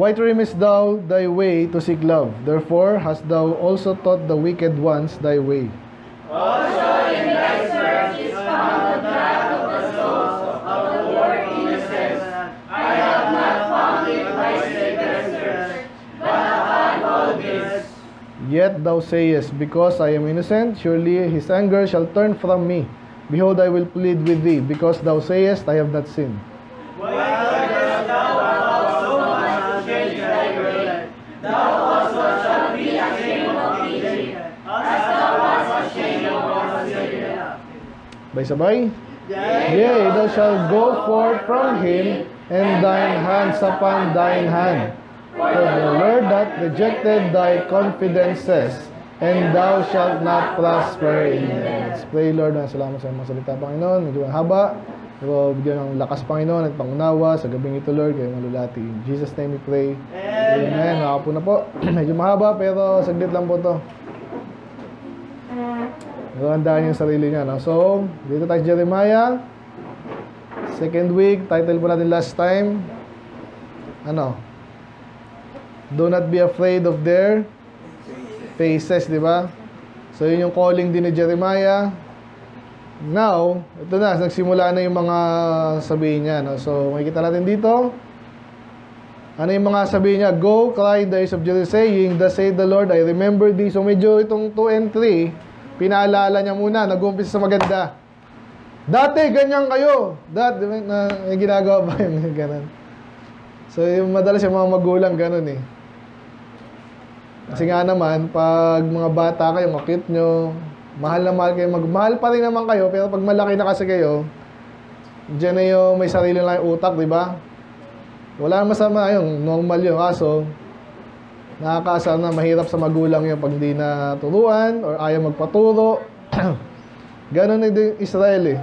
Why trimmest thou thy way to seek love? Therefore hast thou also taught the wicked ones thy way. Also in thy search is found the path of the souls of the poor innocents. I have not found it by sacred search, but upon all this. Yet thou sayest, because I am innocent, surely his anger shall turn from me. Behold, I will plead with thee, because thou sayest, I have not sinned. Why dost thou also much change thy way? Thou also shalt be ashamed of Egypt, as thou wast ashamed of Assyria. Sabay-sabay. Yea, thou shalt go forth from him, and thine hands upon thine hand. For the Lord hath rejected thy confidences, and thou shalt not prosper in them. Let's pray, Lord. Salamat sa mga salita, Panginoon. Medyo haba. Pero bigyan ng lakas, Panginoon, at pangunawa sa gabing ito, Lord, kayo malulati. In Jesus' name we pray. Amen. Makapo na po. Medyo mahaba, pero saglit lang po to. Nagandaan yung sarili niya, no? So, dito tayo sa Jeremiah. Second week. Title po natin last time. Do not be afraid of their faces, di ba? So, yun yung calling din ni Jeremiah. Now, ito na, nagsimula na yung mga sabihin niya, no? So, makikita natin dito. Ano yung mga sabihin niya? Go, cry in the ears of Jerusalem, saying, thus saith the Lord, I remember thee. So, medyo itong 2 and 3, pinaalala niya muna, nag-umpisa sa maganda. Dati, ganyan kayo. Dati, may ginagawa ba yung ganun? So, yung madalas yung mga magulang, ganun eh. Kasi nga naman, pag mga bata kayo, makit nyo, mahal na mahal kayo, mahal pa rin naman kayo, pero pag malaki na kasi kayo, dyan na yung may sarili lang yung utak, di ba? Wala masama yun, normal yun. Kaso, nakakaasar na mahirap sa magulang yun pag hindi na turuan or ayaw magpaturo. Ganon na din Israel eh.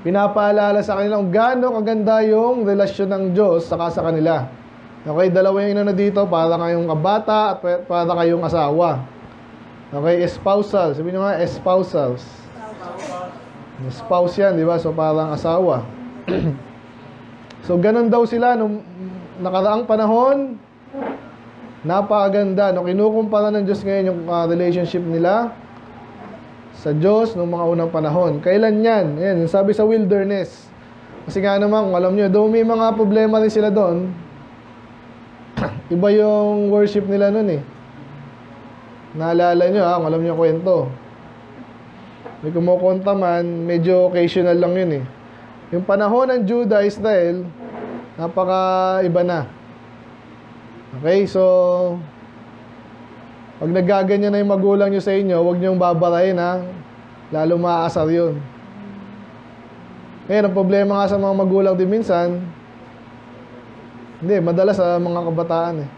Pinapaalala sa kanila kung gaano kaganda yung relasyon ng Diyos saka sa kanila. Okay, dalawa yung inano dito, para kayong kabata at para kayong asawa. Okay, espousal. Sabihin nyo nga, espousals. Spouse yan, di ba? So, parang asawa. So, ganun daw sila nung nakaraang panahon. Napakaganda. No? Kinukumpara ng Diyos ngayon yung relationship nila sa Diyos noong mga unang panahon. Kailan yan? Yan, sabi sa wilderness. Kasi nga naman, kung alam nyo, doon may mga problema rin sila doon. Iba yung worship nila noon eh. Naalala nyo kung alam nyo kwento. May kumukonta man, medyo occasional lang yun eh. Yung panahon ng Judah, Israel, napaka-iba na. Okay, so pag nagaganyan na yung magulang nyo sa inyo, huwag nyong babarahin ha. Lalo maaasar yun. Ngayon, ang problema nga sa mga magulang din minsan, hindi, madalas sa mga kabataan eh.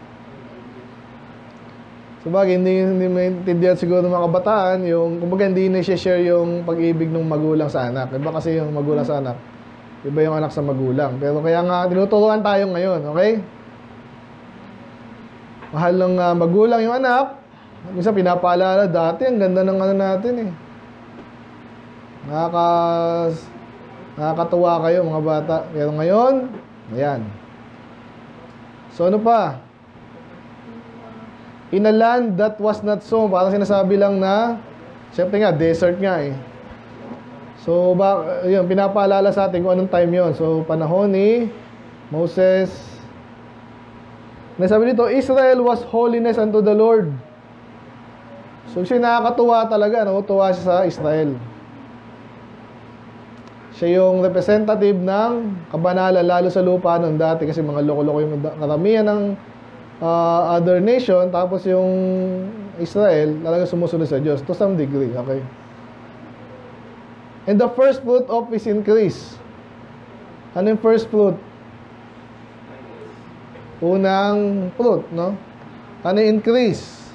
Sabagay, hindi maintindihan siguro ng mga kabataan yung, kumbaga hindi na-share yung pag-ibig ng magulang sa anak. Iba kasi yung magulang sa anak. Iba yung anak sa magulang. Pero kaya nga, tinuturuan tayo ngayon, okay? Mahal ng magulang yung anak. Minsan pinapaalala, dati ang ganda ng ano natin eh. Nakakatuwa kayo mga bata. Pero ngayon, ayan. So ano pa? In a land that was not so. Parang sinasabi lang na, syempre nga, desert nga eh. So, yun, pinapaalala sa atin kung anong time yon. So, panahon ni Moses. Nasabi dito, Israel was holiness unto the Lord. So, siya nakakatuwa talaga, no? Tuwa siya sa Israel. Siya yung representative ng kabanalan, lalo sa lupa noon dati kasi mga loko-loko yung karamihan ng other nation, tapos yung Israel talaga sumusunod sa Diyos to some degree, okay? And the first fruit of his increase. Ano yung first fruit? Unang fruit, no? Ano yung increase?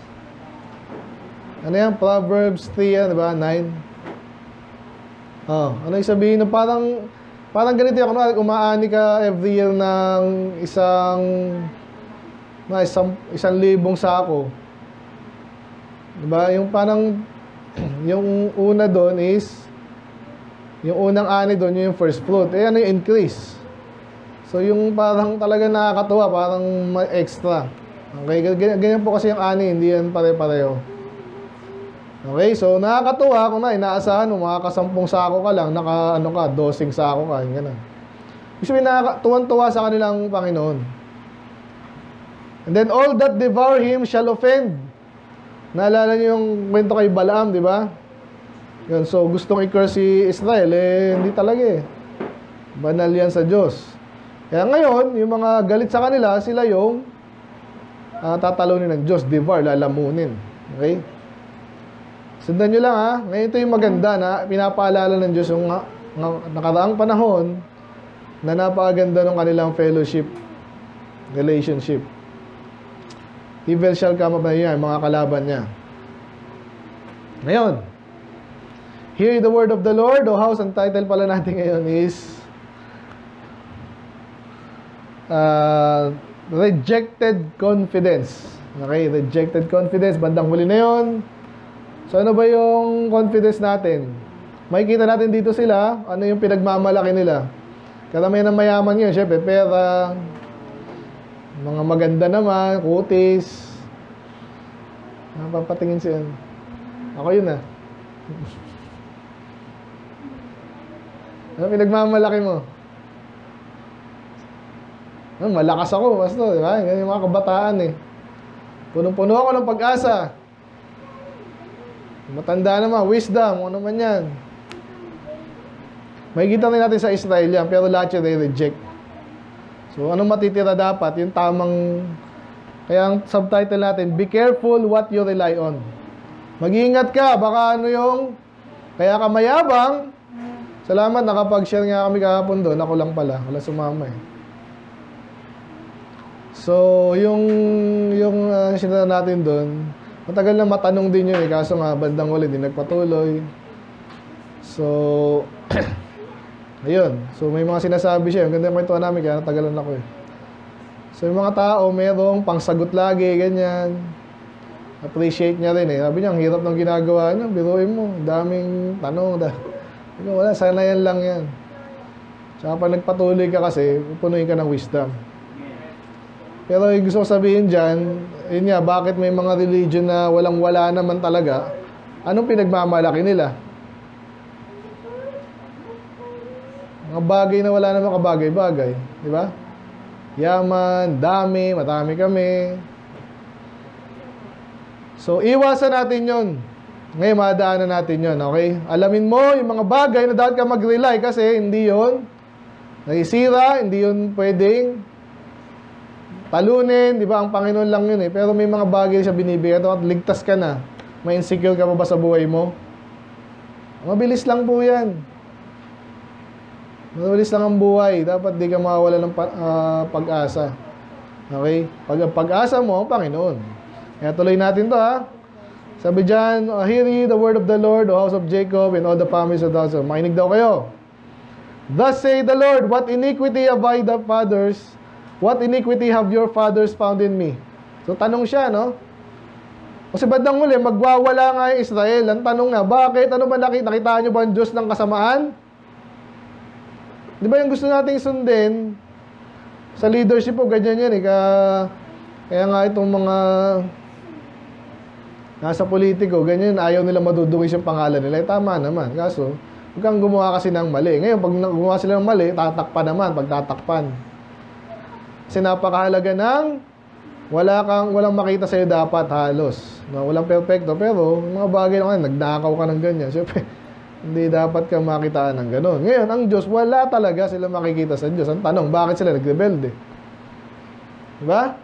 Ano yan? Proverbs 3 yan, di ba? 9. Ano yung sabihin? No, parang ganito yung umaani ka every year ng isang libong sako. Diba? Yung parang yung una doon is yung unang ani doon yung first fruit. Ano yung increase? So, yung parang talaga nakakatuwa, parang may extra. Okay, ganyan po kasi yung ani, hindi yan pare-pareho. Okay, so nakakatuwa kung na inaasahan mo, makakasampung sako ka lang, ano ka, 12 sako ka, gano'n. Ibig sabihin, tuwan-tuwa sa kanilang Panginoon. And then, all that devour him shall offend. Naalala niyo yung kwento kay Balaam, di ba? Yun, so gustong i-curse si Israel, hindi talaga banal yan sa Diyos. Kaya ngayon, yung mga galit sa kanila, sila yung tatalunin ng Diyos, devour, lalamunin. Okay? Sundan nyo lang ha. Ngayon ito yung maganda na pinapaalala ng Diyos yung nakaraang panahon na napakaganda ng kanilang fellowship, relationship. Evil shall come upon you, mga kalaban niya. Ngayon, hear the word of the Lord, o house, ang title pala natin ngayon is Rejected Confidence. Okay, Rejected Confidence, bandang huli na yun. So ano ba yung confidence natin? Makikita natin dito sila, ano yung pinagmamalaki nila. Karamihan ng mayaman yun, syempre, pera, mga maganda naman, kutis. Napapatingin siya. Ako yun Ano pinagmamalaki mo? Malakas ako, basta, di ba? Ganyan yung mga kabataan Punong-puno ako ng pag-asa. Matanda naman, wisdom, ano man yan. Makikita rin natin sa Israel yan, pero lahat yun reject. So, anong matitira dapat? Yung tamang, kaya ang subtitle natin, be careful what you rely on. Mag-iingat ka, baka ano yung, kaya ka mayabang. Salamat, nakapag-share nga kami kahapon doon. Ako lang pala, wala sumama So, yung sinara natin doon, matagal na matanong din yun kaso nga bandang huli, hindi nagpatuloy. So, ayun. So, may mga sinasabi siya. Ang ganda yung kwentuhan namin, kaya natagalan ako So, yung mga tao, merong pangsagot lagi, ganyan. Appreciate niya rin Sabi niya, ang hirap ng ginagawa niya. Biruin mo, daming tanong. Wala, sana yan lang yan. Tsaka pag nagpatuloy ka kasi, pupunuin ka ng wisdom. Pero yung gusto ko sabihin dyan, yun nga, bakit may mga religion na walang-wala naman talaga, anong pinagmamalaki nila? Mga bagay na wala naman kabagay-bagay. Di ba? Yaman, dami, matami kami. So, iwasan natin yun. Ngayon, madaanan natin yun, okay? Alamin mo yung mga bagay na dapat ka mag-rely kasi hindi yun naisira, hindi yun pwedeng talunin, di ba? Ang Panginoon lang yun Pero may mga bagay siya binibigay at ligtas ka na. May insecure ka pa ba sa buhay mo? Mabilis lang po yan. Mabilis lang ang buhay. Dapat di ka mawawala ng pag-asa. Okay? Pag-asa mo, ang Panginoon. Kaya tuloy natin to Sabi dyan, hear ye the word of the Lord, O house of Jacob, and all the families of the house. Makinig daw kayo. Thus say the Lord, what iniquity have I the fathers? What iniquity have your fathers found in me? So, tanong siya, Kasi bandang huli, magwawala nga yung Israel. Ang tanong nga, bakit? Ano ba nakita nyo ba ang Diyos ng kasamaan? Di ba yung gusto nating sundin? Sa leadership po, ganyan yan Kaya nga itong mga nasa politiko, ganyan, ayaw nila madudungis yung pangalan nila. Tama naman. Kaso, huwag kang gumawa kasi ng mali. Ngayon, pag gumawa sila ng mali, tatakpan naman, pagtatakpan. Kasi napakahalaga ng walang makita sa'yo dapat halos. Walang perfecto, pero mga bagay naman, nagnakaw ka ng ganyan. Siyempre, hindi dapat kang makitaan ng gano'n. Ngayon, ang Diyos, wala talaga sila makikita sa Diyos. Ang tanong, bakit sila nagrebelde? Diba?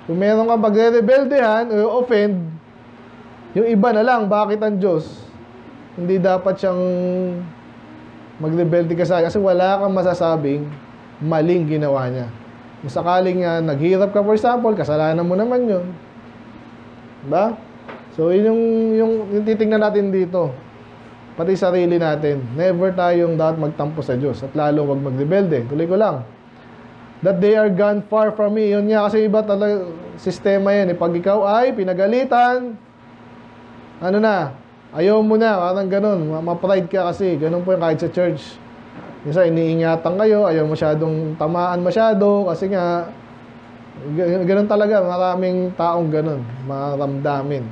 Kung meron kang pagre-rebeldehan o offend, yung iba na lang, bakit ang Diyos? Hindi dapat siyang magrebelde ka sa akin kasi wala kang masasabing maling ginawa niya. Kung sakaling naghirap ka, for example, kasalanan mo naman yun. Diba? So, yun yung titingnan natin dito. Pati sarili natin. Never tayong dapat magtampo sa Diyos. At lalo wag magrebelde. Tuloy ko lang. That they are gone far from me. Yun nga kasi iba talaga sistema yan. Pag ikaw ay pinagalitan, ayaw mo na. Parang ganun. Ma-pride ka kasi. Ganun po yung kahit sa church. minsan iniingatan kayo, ayaw masyadong tamaan masyado, kasi nga, ganun talaga, maraming taong ganun, maramdamin.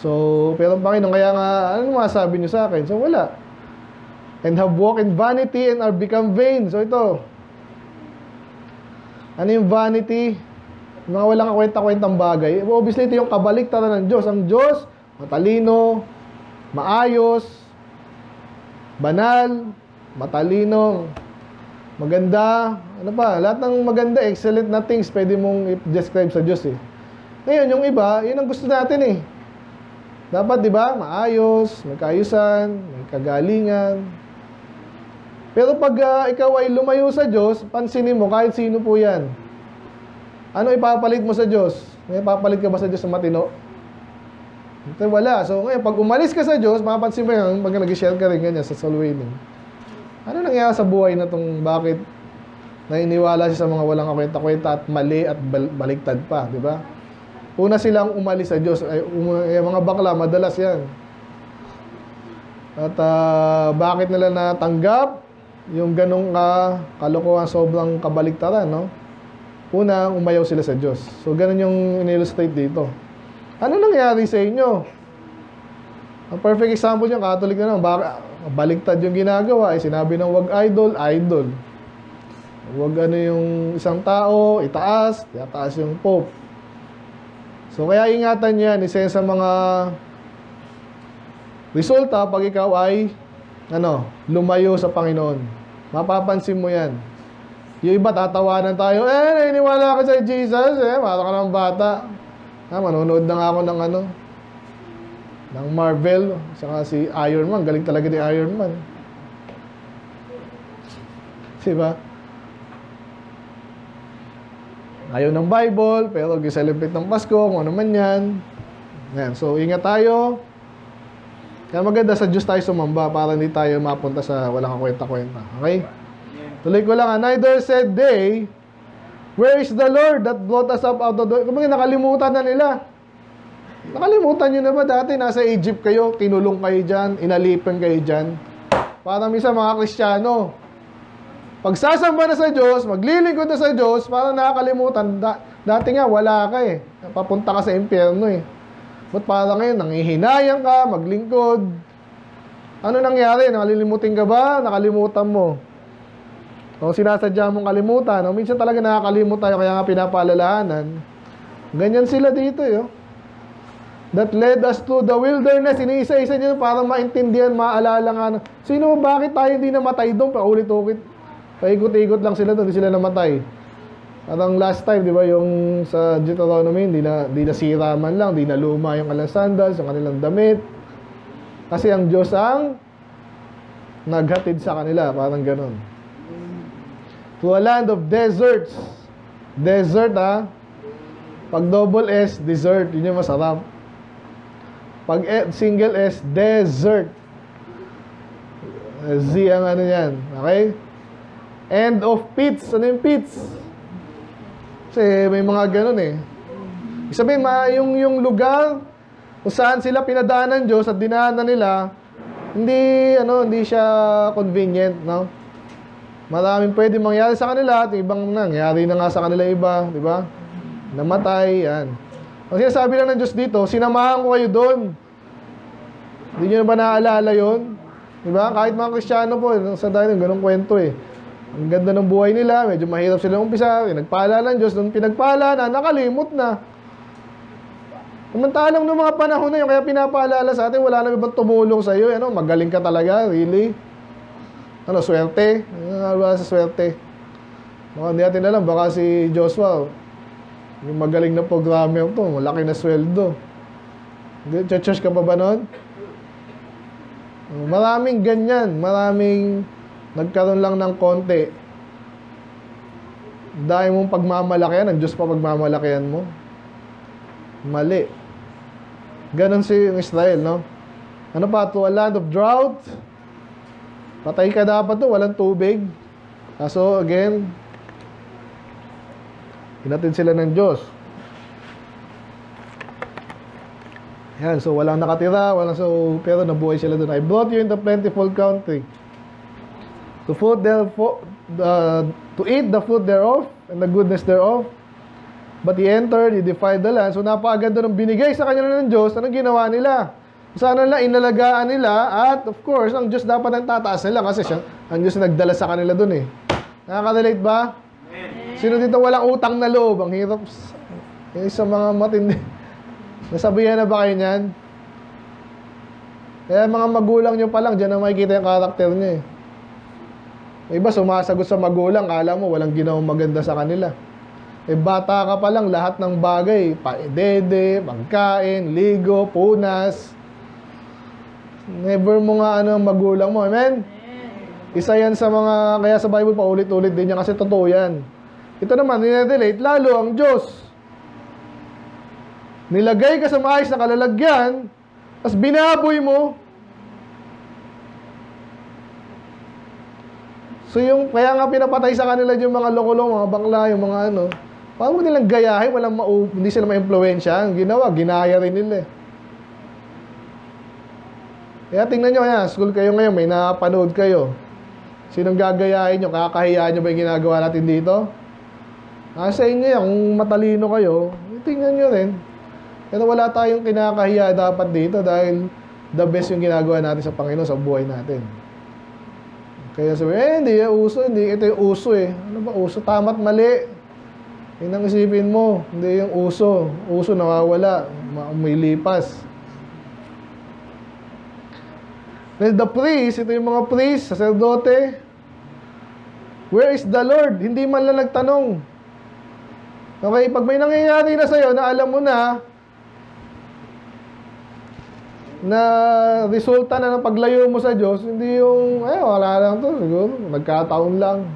So, pero Panginoon, kaya nga, ano masabi niyo sa akin? So, wala. And have walked in vanity and are become vain. So, ito. Ano yung vanity? Mga walang kakwenta-kwentang bagay. Obviously, ito yung kabaliktaran ng Diyos. Ang Diyos, matalino, maayos, banal, matalino, maganda, ano pa, lahat ng maganda, excellent na things pwede mong i-describe sa Diyos eh. Ngayon, yung iba, yun ang gusto natin eh. Dapat, di ba, maayos, may kaayusan, may kagalingan. Pero pag ikaw ay lumayo sa Diyos, pansinin mo, kahit sino po yan. Ano ipapalit mo sa Diyos? May ipapalit ka ba sa Diyos na matino? Ito, wala. So, ngayon, pag umalis ka sa Diyos, mapapansin mo yan, pag nag-share ka rin ganyan sa soul winning. Ano nangyari sa buhay na itong bakit nainiwala siya sa mga walang kakwenta-kwenta at mali at baliktad pa, di ba? Una silang umalis sa Diyos. Yung mga bakla, madalas yan. At bakit nila natanggap yung ganong kalokohan, sobrang kabaliktaran, no? Una, umayaw sila sa Diyos. So, ganun yung in-illustrate dito. Ano nangyari sa inyo? Ang perfect example niya, Catholic na lang, baliktad yung ginagawa. Sinabi ng wag idol, idol. Wag ano yung isang tao, itaas yung Pope. So, kaya ingatan yan, isa sa mga resulta pag ikaw ay lumayo sa Panginoon. Mapapansin mo yan. Yung iba, tatawanan tayo, naniniwala ka sa Jesus, para ka ng bata. Manonood na nga ako ng Marvel, saka si Iron Man, galing talaga ni Iron Man. Diba? Ayaw ng Bible, pero giselebrate ng Pasko, kung ano man yan. Yan. So, ingat tayo. Kaya maganda sa Diyos tayo sumamba para hindi tayo mapunta sa walang kakwenta-kwenta. Okay? Tuloy ko lang, neither said they, where is the Lord that brought us up out of the... Kumbaga, nakalimutan na nila. Nakalimutan nyo na ba dati? Nasa Egypt kayo, kinulong kayo dyan, inalipan kayo dyan. Para minsan mga Kristiyano, pagsasamba na sa Diyos, maglilingkod na sa Diyos, parang nakakalimutan. Dati nga, wala ka eh. Papunta ka sa impyerno eh. Ba't parang ngayon, nangihinayang ka, maglingkod. Ano nangyari? Nakalilimutin ka ba? Nakalimutan mo. Kung sinasadya mong kalimutan, minsan talaga nakakalimut tayo, kaya nga pinapaalalahanan. Ganyan sila dito eh. That led us to the wilderness. Iniisa-isa nyo parang maintindihan, maalala nga. Sino, bakit tayo hindi namatay doon? Paulit-ulit. Paikot-ikot lang sila doon, hindi sila namatay. Parang last time, di ba, yung sa Deuteronomy, di nasira man lang, di naluma yung kanilang sandals, yung kanilang damit. Kasi ang Diyos ang naghatid sa kanila, parang ganun. To a land of deserts. Desert, Pag double S, dessert, yun yung masarap. Pag single S, desert. Z ang ano yan, okay? End of pits. Ano yung pits? Kasi may mga ganun eh. Sabihin, yung lugar kung saan sila pinadaanan Diyos at dinaanan nila, hindi siya convenient, no? Maraming pwede mangyari sa kanila at ibang nangyari na nga sa kanila iba, di ba? Namatay, yan. Ang sinasabi lang ng Diyos dito, sinamahan ko kayo doon. Hindi nyo na ba naaalala yun? Di ba? Kahit mga Kristiyano po, sa dahil ng ganong kwento eh. Ang ganda ng buhay nila, medyo mahirap sila umpisa, pinagpala ng Diyos, nung pinagpala na, nakalimot na. Samantalang noong mga panahon na yun, kaya pinapaalala sa atin, wala na ibang tumulong sa iyo, magaling ka talaga, really? Swerte? Wala sa swerte. Hindi natin alam, baka si Joshua, yung magaling na programmer to, malaki na sweldo. Church ka pa ba nun? Maraming ganyan, maraming nagkaroon lang ng konti. Dahil mong pagmamalakihan, ang Diyos pa pagmamalakihan mo. Mali. Ganon si Israel, no? Ano pa? To a land of drought. Patay ka dapat to, walang tubig. Kaso, again, hinatid sila ng Diyos. Yan, so walang nakatira, pero nabuhay sila doon. I brought you into plentiful country to eat the fruit thereof and the goodness thereof. But he entered, he defied the land. So napakaganda ng binigay sa kanila ng Diyos. Anong ginawa nila? Sana nila, inalagaan nila. At of course, ang Diyos dapat ang tataas nila kasi ang Diyos nagdala sa kanila doon eh. Nakaka-relate ba? Sino dito walang utang na loob? Ang hirap. Yung sa mga matindi. Nasabihan na ba kayo niyan? Kaya mga magulang nyo pa lang, dyan na makikita yung karakter niya eh. Iba sumasagot sa magulang, kala mo walang ginawang maganda sa kanila. Bata ka pa lang, lahat ng bagay, paedede, pagkain, ligo, punas. Never mo nga ang magulang mo, amen? Isa yan sa mga, kaya sa Bible paulit-ulit din yan kasi totoo yan. Ito naman, nire-relate, lalo ang Diyos. Nilagay ka sa maayos na kalalagyan, tapos binaboy mo. So kaya nga pinapatay sa kanila yung mga loko-loko, mga bakla, yung mga ano. Paano mo nilang gayahin? Hindi sila ma-impluensya. Ang ginawa, ginaya rin nila eh. Kaya tingnan nyo, school kayo ngayon, may napanood kayo. Sinong gagayahin nyo? Kakahiyaan nyo ba yung ginagawa natin dito? Nasa inyo yan, kung matalino kayo, tingnan nyo rin. Pero wala tayong kinakahiya dapat dito dahil the best yung ginagawa natin sa Panginoon sa buhay natin. Kaya sabi, hindi yan uso, ito yung uso eh. Ano ba uso? Tama't mali. Yun ang isipin mo, hindi yung uso. Uso nawawala, umilipas. Then the priest, ito yung mga priest, sacerdote. Where is the Lord? Hindi man lang nagtanong. Okay, pag may nangyayari na sa'yo na alam mo na resulta na ng paglayo mo sa Diyos, hindi yung, wala lang to, siguro, nagkataon lang.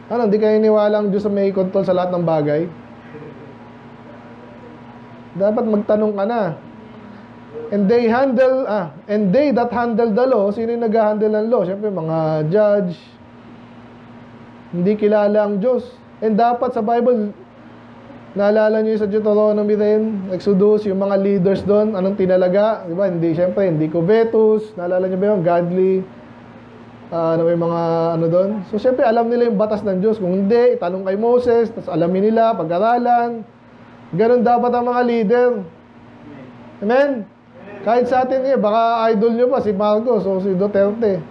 Ano, hindi kayo niwala ang Diyos na may control sa lahat ng bagay? Dapat magtanong ka na. And they that handle the law, sino yung nag-handle ng law? Siyempre, mga judge. Hindi kilala ang Diyos. And dapat sa Bible, naalala nyo yung sa Deuteronomy rin, Exodus, yung mga leaders doon, anong tinalaga? Diba? Siyempre, hindi covetous. Naalala nyo ba yung godly? May mga doon. So, siyempre, alam nila yung batas ng Diyos. Kung hindi, itanong kay Moses, tapos alamin nila, pag-aralan. Ganon dapat ang mga leader. Amen? Kahit sa atin baka idol nyo pa, si Marcos o si Duterte.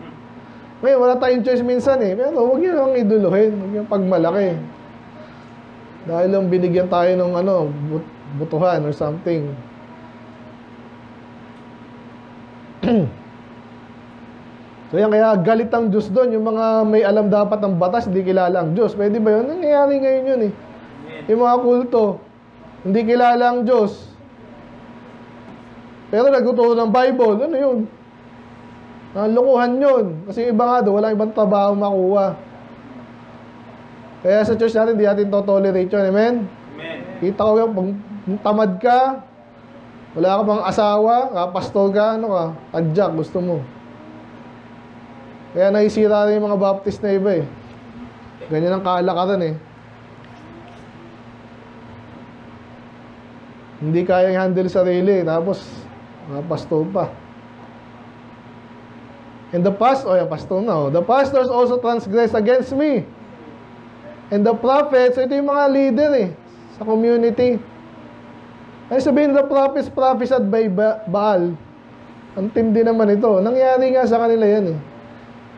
Ngayon, wala tayong choice minsan pero huwag nyo lang iduluhin. Huwag nyo pagmalaki. Dahil lang binigyan tayo ng butuhan or something. So yan, kaya galit ang Diyos doon. Yung mga may alam dapat ng batas, hindi kilala ang Diyos. Pwede ba yun? Nangyayari ngayon yun Yung mga kulto, hindi kilala ang Diyos. Pero nagtuturo ng Bible, ano yun? Lokohan yun. Kasi iba nga doon, walang ibang trabaho makuha. Kaya sa church natin, hindi natin to-tolerate yun. Amen? Amen. Kita ko yung, pag tamad ka, wala ka pang asawa, pastor ka, tadyak, gusto mo. Kaya naisira rin yung mga Baptist na iba Ganyan ang kalakaran Hindi kayang handle sarili, tapos pastor pa. And the pastor na. The pastors also transgress against me. And the prophets, ito yung mga leader sa community. Ay sabihin, the prophets prophesied by Baal. Ang tindi naman ito. Nangyari nga sa kanila yan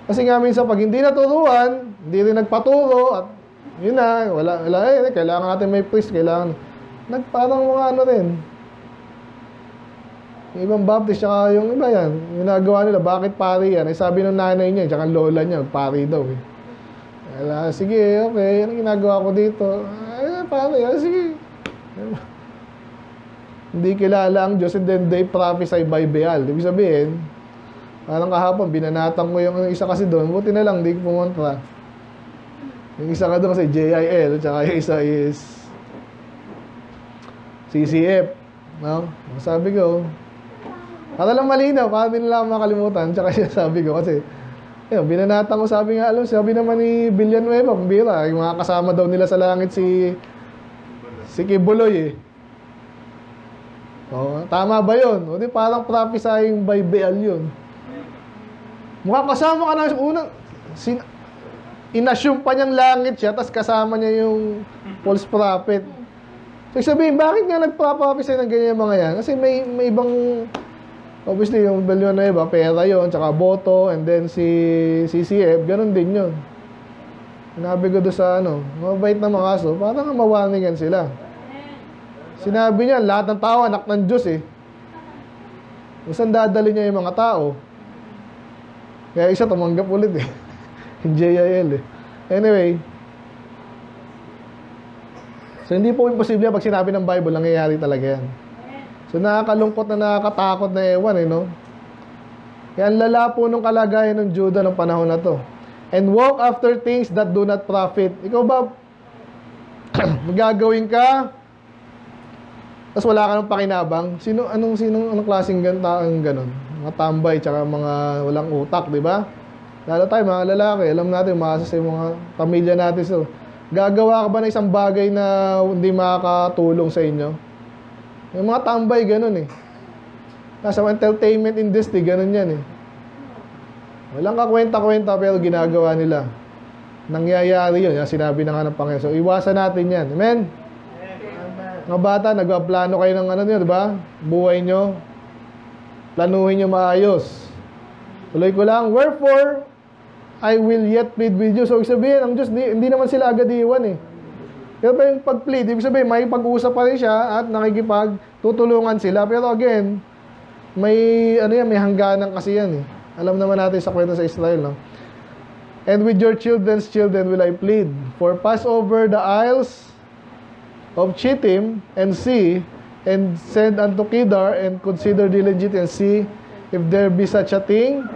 Kasi nga minsan pag hindi naturuan, hindi rin nagpaturo, at yun na, wala kailangan natin may priest, parang mga rin. Yung ibang Baptist, tsaka yung iba yan, ginagawa nila, bakit pari yan? Sabi ng nanay niya, tsaka lola niya, pari daw sige, okay, anong ginagawa ko dito? Pari, sige. Hindi kilala ang Diyos, and then they prophesy by Baal. Ibig sabihin, parang kahapon, binanatan ko yung isa kasi doon, buti na lang, di ko pumunta. Yung isa ka doon kasi JIL, tsaka yung isa is CCF. Sabi ko, para lang malinaw, para din lang makalimutan, tsaka siya sabi ko, kasi, binanatan ko, sabi naman ni Villanueva, pambira, yung mga kasama daw nila sa langit si Kibuloy Oh, tama ba yun? O di parang prophesying by Baal yun. Mukha kasama ka na unang inassume pa niyang langit siya, tapos kasama niya yung false prophet. So sabihin, bakit nga nagpa-prophesy ng ganyan mga yan? Kasi may ibang, obviously yung bilyon na iba, pera yun, tsaka boto, and then si CCF, ganun din yun. Sinabi ko doon sa mabait na mga aso, parang mawarningan sila. Sinabi niya, lahat ng tao, anak ng Diyos eh. Kung saan dadali niya yung mga tao. Kaya isa tumanggap ulit eh. Yung JIL eh. Anyway. So hindi po imposible pag sinabi ng Bible, nangyayari talaga yan. So nakakalungkot na nakakatakot na ewan eh, no? Kaya ang lala po nung kalagayan ng Judah ng panahon na to. And walk after things that do not profit. Ikaw ba, magagawin ka, tapos wala ka ng pakinabang? Anong klaseng taong ganon? Mga tambay, tsaka mga walang utak, di ba? Lalo tayo, mga lalaki, alam natin, maasa sa mga pamilya natin. So, gagawa ka ba ng isang bagay na hindi makakatulong sa inyo? Yung mga tambay, ganon eh. Nasa entertainment industry, ganon yan eh. Walang kakwenta-kwenta, pero ginagawa nila. Nangyayari yun, yung sinabi na nga ng Panginoon. So, iwasan natin yan. Amen? Mga bata, nagpaplano kayo ng nyo, di ba? Buhay nyo. Planuhin nyo maayos. Tuloy ko lang, wherefore, I will yet plead with you. So, ibig sabihin, ang Diyos, hindi naman sila agad iwan eh. Pero pa yung pag-plead, ibig sabihin, may pag-uusap pa rin siya at nakikipag-tutulungan sila. Pero again, may hangganan kasi yan eh. Alam naman natin sa kwento sa Israel, no? And with your children's children will I plead. For pass over the isles of Chittim and see, and send unto Kedar, and consider diligently and see if there be such a thing.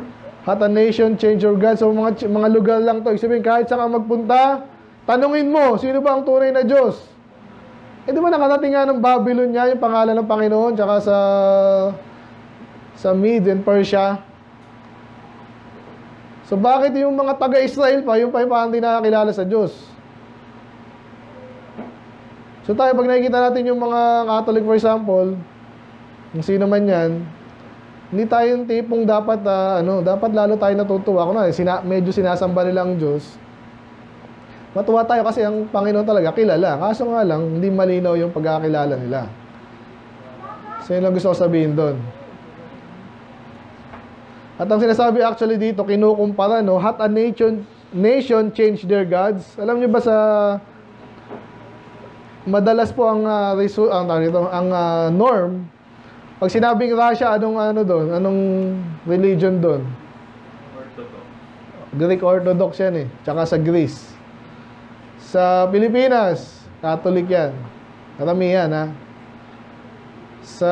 Hath a nation change your God? So mga lugar lang to. Sabihin, kahit saan ka magpunta, tanungin mo, sino ba ang tunay na Diyos? Eh di ba nakarating nga ng Babylon niya, yung pangalan ng Panginoon, tsaka sa Mede and Persia. So bakit yung mga taga-Israel pa, yung parang hindi nakakilala sa Diyos? So tayo, pag nakikita natin yung mga Catholic, for example, kung sino man yan, hindi tayo yung tipong dapat, dapat lalo tayo natutuwa. Kung medyo sinasamba nila ang Diyos, matuwa tayo kasi ang Panginoon talaga kilala. Kaso nga lang, hindi malinaw yung pagkakilala nila. So yun lang gusto ko sabihin doon. At ang sinasabi actually dito, kinukumpara, hath a nation change their gods? Alam niyo ba sa madalas po ang norm, pag sinabing Russia, anong religion doon? Orthodox. Greek Orthodox yan eh. Tsaka sa Greece. Sa Pilipinas, Catholic yan. Karamihan ha. Sa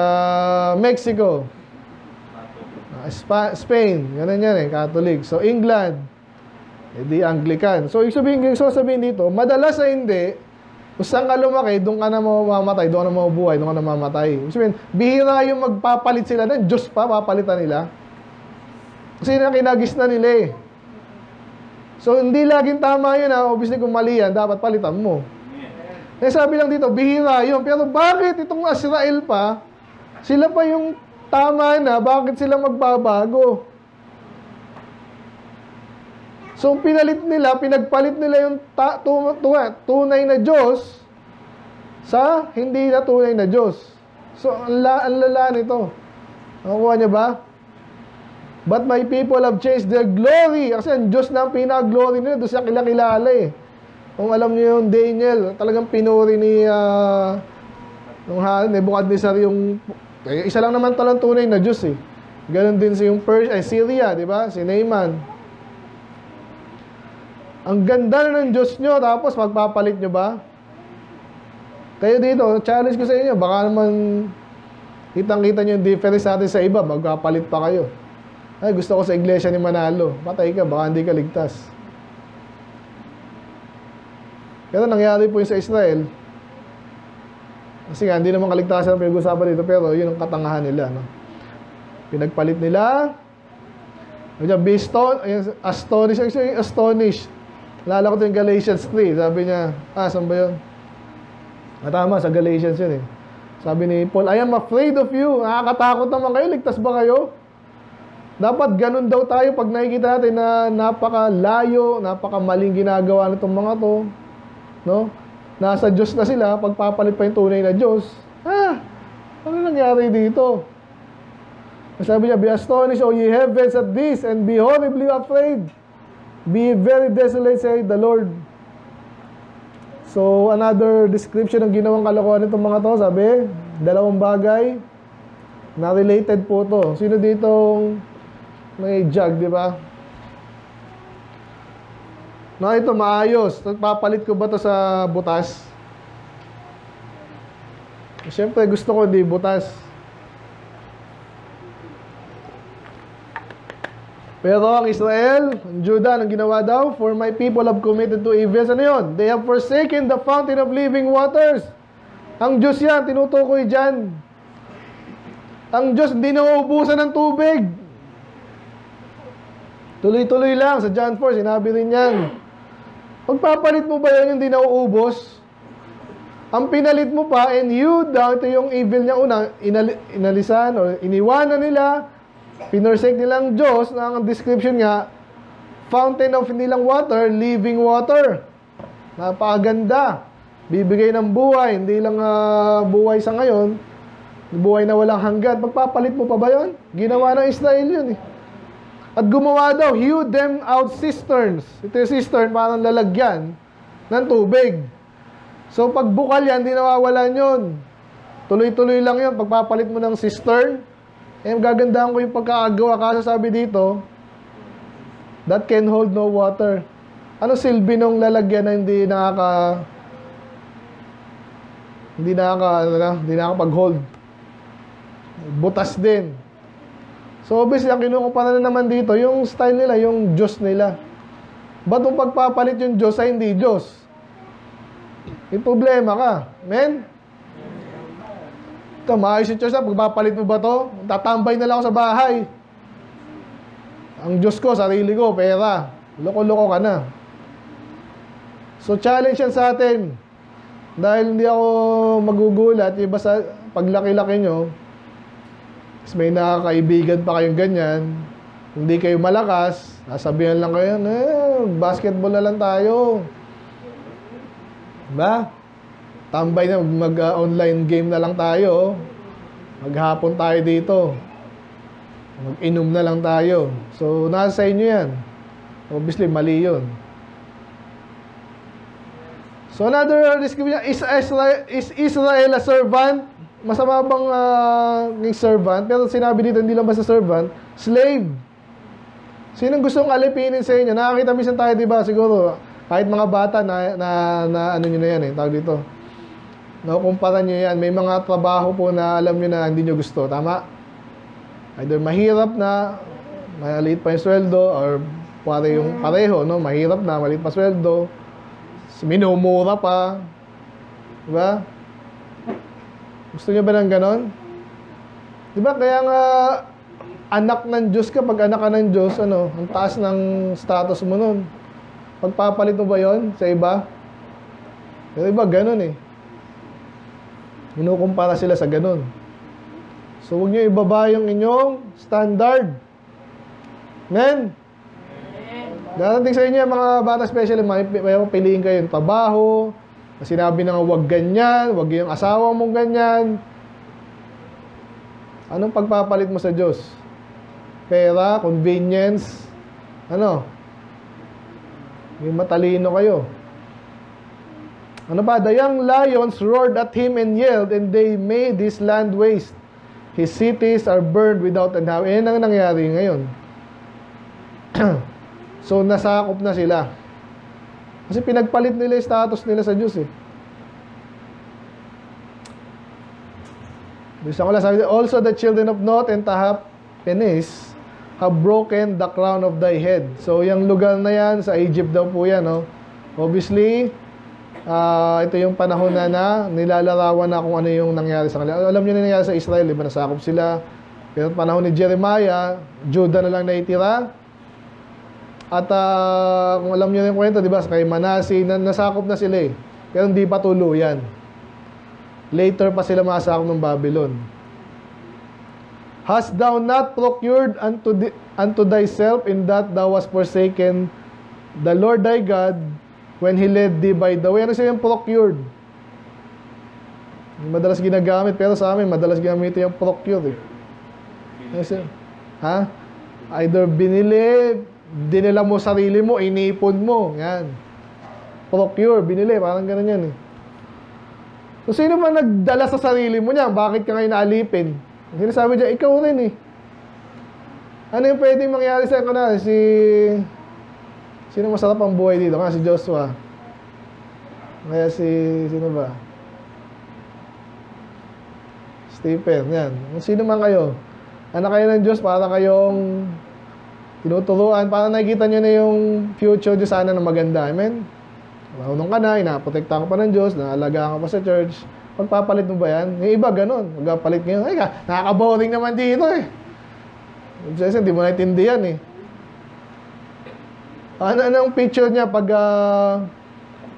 Mexico, Spain, ganun yan eh, Catholic. So England, edi Anglican. So sabihin dito, madalas na hindi. Kung saan ka lumaki, doon ka na mamamatay, doon ka na mabubuhay, doon ka na mamatay. Sabihin, bihira yung magpapalit sila ng Diyos pa, papalitan nila. Kasi kinagis na nila eh. So, hindi laging tama yun ha. Obviously, kung mali yan, dapat palitan mo. Eh, sabi lang dito, bihira yun. Pero bakit itong Israel pa, sila pa yung tama na, bakit sila magbabago? So, pinagpalit nila yung tunay na Diyos sa hindi na tunay na Diyos. So, ang lala nito. Nakukuha niyo ba? But my people have changed their glory. Kasi ang Diyos na ang pinag-glory nila, doon siya kilala eh. Kung alam niyo yung Daniel, talagang pinuri ni Nebuchadnezzar yung isa lang naman talang tunay na Diyos eh. Ganon din si yung Syria, di ba? Si Naaman. Ang ganda na ng Diyos nyo, tapos magpapalit nyo ba? Kayo dito, challenge ko sa inyo, baka naman kitang-kita nyo yung difference natin sa iba, magpapalit pa kayo. Ay, gusto ko sa iglesia ni Manalo. Patay ka, baka hindi ka ligtas. Pero nangyari po yung sa Israel. Kasi nga, hindi naman kaligtasan ang pinag-usapan dito, pero yun ang katangahan nila. No? Pinagpalit nila. Be astonished. Lala ko ito yung Galatians 3. Sabi niya, saan ba yun? Tama, sa Galatians yun eh. Sabi ni Paul, I am afraid of you. Nakakatakot naman kayo. Ligtas ba kayo? Dapat ganun daw tayo pag nakikita natin na napakalayo, napakamaling ginagawa nitong mga to. No? Nasa Diyos na sila, pagpapalit pa yung tunay na Diyos. Ano nangyari dito? Sabi niya, be astonished, O ye heavens, at this, and be horribly afraid. Be very desolate, say the Lord. So, another description ng ginawang kalokohan nitong mga to, sabi, dalawang bagay na related po to. Sino ditong may jug, di ba? No, ito maayos. Papalit ko ba to sa butas? Siyempre, gusto ko di butas. Pero ang Israel, ang Judah, ang ginawa daw, for my people have committed to evils. Ano yun? They have forsaken the fountain of living waters. Ang Diyos yan, tinutukoy dyan. Ang Diyos, hindi nauubusan ng tubig. Tuloy-tuloy lang. Sa John 4, sinabi rin yan. Pagpapalit mo ba yan yung hindi nauubos? Ang pinalit mo pa, and you, ito yung evil niya una, inalisan o iniwanan nila, pinersake nilang Diyos, na ang description nga, fountain of nilang water, living water. Napakaganda. Bibigay ng buhay, hindi lang buhay sa ngayon, buhay na walang hanggan. Pagpapalit mo pa ba yun? Ginawa ng Israel yun eh. At gumawa daw, hew them out cisterns. Ito yung cistern, parang lalagyan ng tubig. So, pag bukal yan, di nawawalan yun. Tuloy-tuloy lang yun. Pagpapalit mo ng cistern, gagandahan ko yung pagkakagawa. Kaso sabi dito, that can hold no water. Ano silbi nung lalagyan na hindi nakakapag-hold? Butas din. So, obviously, ang kinukumpara na naman dito, yung style nila, yung Diyos nila. Ba't kung pagpapalit yung Diyos ay hindi Diyos? May problema ka. Amen? Ito, maayos yung church na, pagpapalit mo ba to? Tatambay na lang ako sa bahay. Ang Diyos ko, sarili ko, pera. Loko-loko ka na. So, challenge yan sa atin. Dahil hindi ako magugulat, iba sa paglaki-laki nyo, may nakakaibigan pa kayong ganyan, hindi kayo malakas, nasabihan lang kayo, basketball na lang tayo. Diba? Tambay na, mag-online game na lang tayo. Maghapon tayo dito. Mag-inom na lang tayo. So, nasa inyo yan. Obviously, mali yun. So, another description, is Israel a servant? Masama bang servant? Pero sinabi dito, hindi lang basta servant, slave. Sinong gustong alipinin sa inyo? Nakakita minsan tayo, diba? Siguro, kahit mga bata na ano nyo na yan eh, tawag dito. Nakukumpara nyo yan. May mga trabaho po na alam nyo na hindi nyo gusto. Tama? Either mahirap na, maliit pa yung sweldo, or pareho, no? Mahirap na, maliit pa sweldo, minumura pa. Diba? Gusto nyo ba ng ganon? Diba? Kaya nga, anak ng Diyos ka, pag anak ka ng Diyos, ang taas ng status mo nun. Pagpapalit mo ba yon sa iba? Yung iba, ganon eh. Inukumpara sila sa ganon. So, huwag nyo ibaba yung inyong standard. Amen? Darating sa inyo, mga bata especially, may piliin kayo yung trabaho, sinabi na nga, huwag ganyan, huwag yung asawa mong ganyan. Anong pagpapalit mo sa Diyos? Pera, convenience, yung matalino kayo. Ano pa? The young lions roared at him and yelled, and they made his land waste. His cities are burned without an hour. Yan ang nangyari ngayon. So, nasakop na sila. Kasi pinagpalit nila yung status nila sa Diyos eh. Bisa ko lang sabi, also the children of Not and Tahaphenes have broken the crown of thy head. So, yung lugar na yan, sa Egypt daw po yan, no? Obviously, ito yung panahon na nilalarawan na kung ano yung nangyari sa kanila. Alam nyo na nangyari sa Israel, diba? Nasakop sila. Pero panahon ni Jeremiah, Judah na lang naitira. At kung alam nyo na yung kwento, diba? Kay Manase, nasakop na sila eh. Pero hindi pa tuluyan. Later pa sila masakop ng Babylon. Hast thou not procured unto thyself in that thou was forsaken the Lord thy God when He led thee by the way? Ano siya yung procured? Madalas ginagamit, pero sa amin, madalas gamitin yung procure. Ha? Either binili, dinila mo sarili mo, inipon mo. Yan. Procure, binili, parang ganun yan eh. So, sino ba nagdala sa sarili mo niya? Bakit ka ngayon naalipin? Sinasabi dyan, ikaw rin eh. Ano yung pwedeng mangyari sa na? Sino masarap ang buhay dito? Si Joshua. Kaya sino ba? Stephen, yan. Sino man kayo? Anak kayo ng Diyos para kayong tinuturuan, para nakikita nyo na yung future nyo sana na maganda. Amen? Marunong ka na, inaprotektahan ka pa ng Diyos, naalagaan ka pa sa church. Pagpapalit mo ba yan? Yung iba, ganun. Magpapalit ngayon, ay, nakaka-boring naman dito eh. Kasi hindi mo naintindihan eh. Anong picture niya pag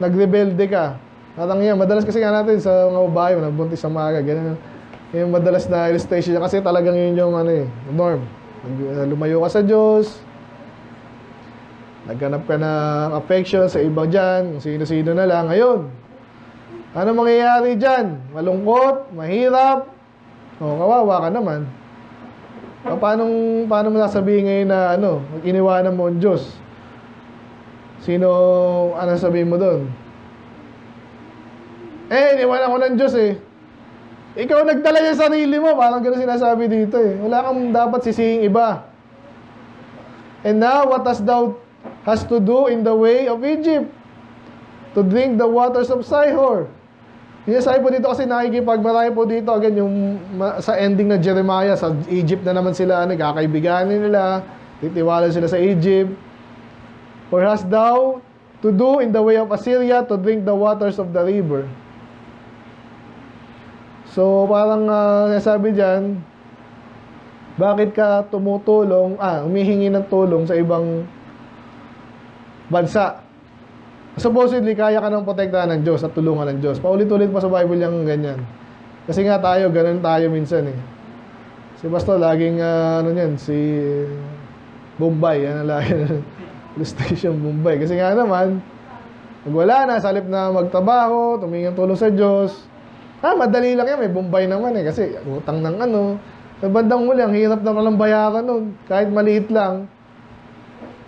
nagrebelde ka? Parang yan, madalas kasi nga natin sa mga babae, nagbuntis sa maga, ganun. Yung madalas na illustration niya kasi talagang yun yung norm. Lumayo ka sa Diyos, naghanap ka ng affection sa iba dyan, sino-sino na lang. Ngayon, ano mangyayari dyan? Malungkot, mahirap, kawawa ka naman. Paano mo nasabihin ngayon na iniwanan mo ang Diyos? Ano sabihin mo doon? Iniwanan ko ng Diyos eh. Ikaw nagdala yung sarili mo, parang gano'n sinasabi dito eh. Wala kang dapat sisihing iba. And now, what hast thou has to do in the way of Egypt? To drink the waters of Sihor. Sinasabi po dito kasi nakikipagmarami po dito again yung sa ending na Jeremiah, sa Egypt na naman sila, kakaibiganin nila, titiwala sila sa Egypt. Or hast thou to do in the way of Assyria to drink the waters of the river? So, parang nasabi dyan, bakit ka humihingi ng tulong sa ibang bansa? Supposedly, kaya ka nang protektahan ng Diyos at tulungan ng Diyos. Paulit-ulit pa sa Bible yung ganyan. Kasi nga tayo, ganun tayo minsan eh. Si Pastor, laging, si Bombay, illustration Bombay. Kasi nga naman, pag wala na, salip na magtrabaho, tumingin tulong sa Diyos, madali lang yan, may Bombay naman eh. Kasi utang ng sa bandang muli, ang hirap na palang bayaran nun. Kahit maliit lang,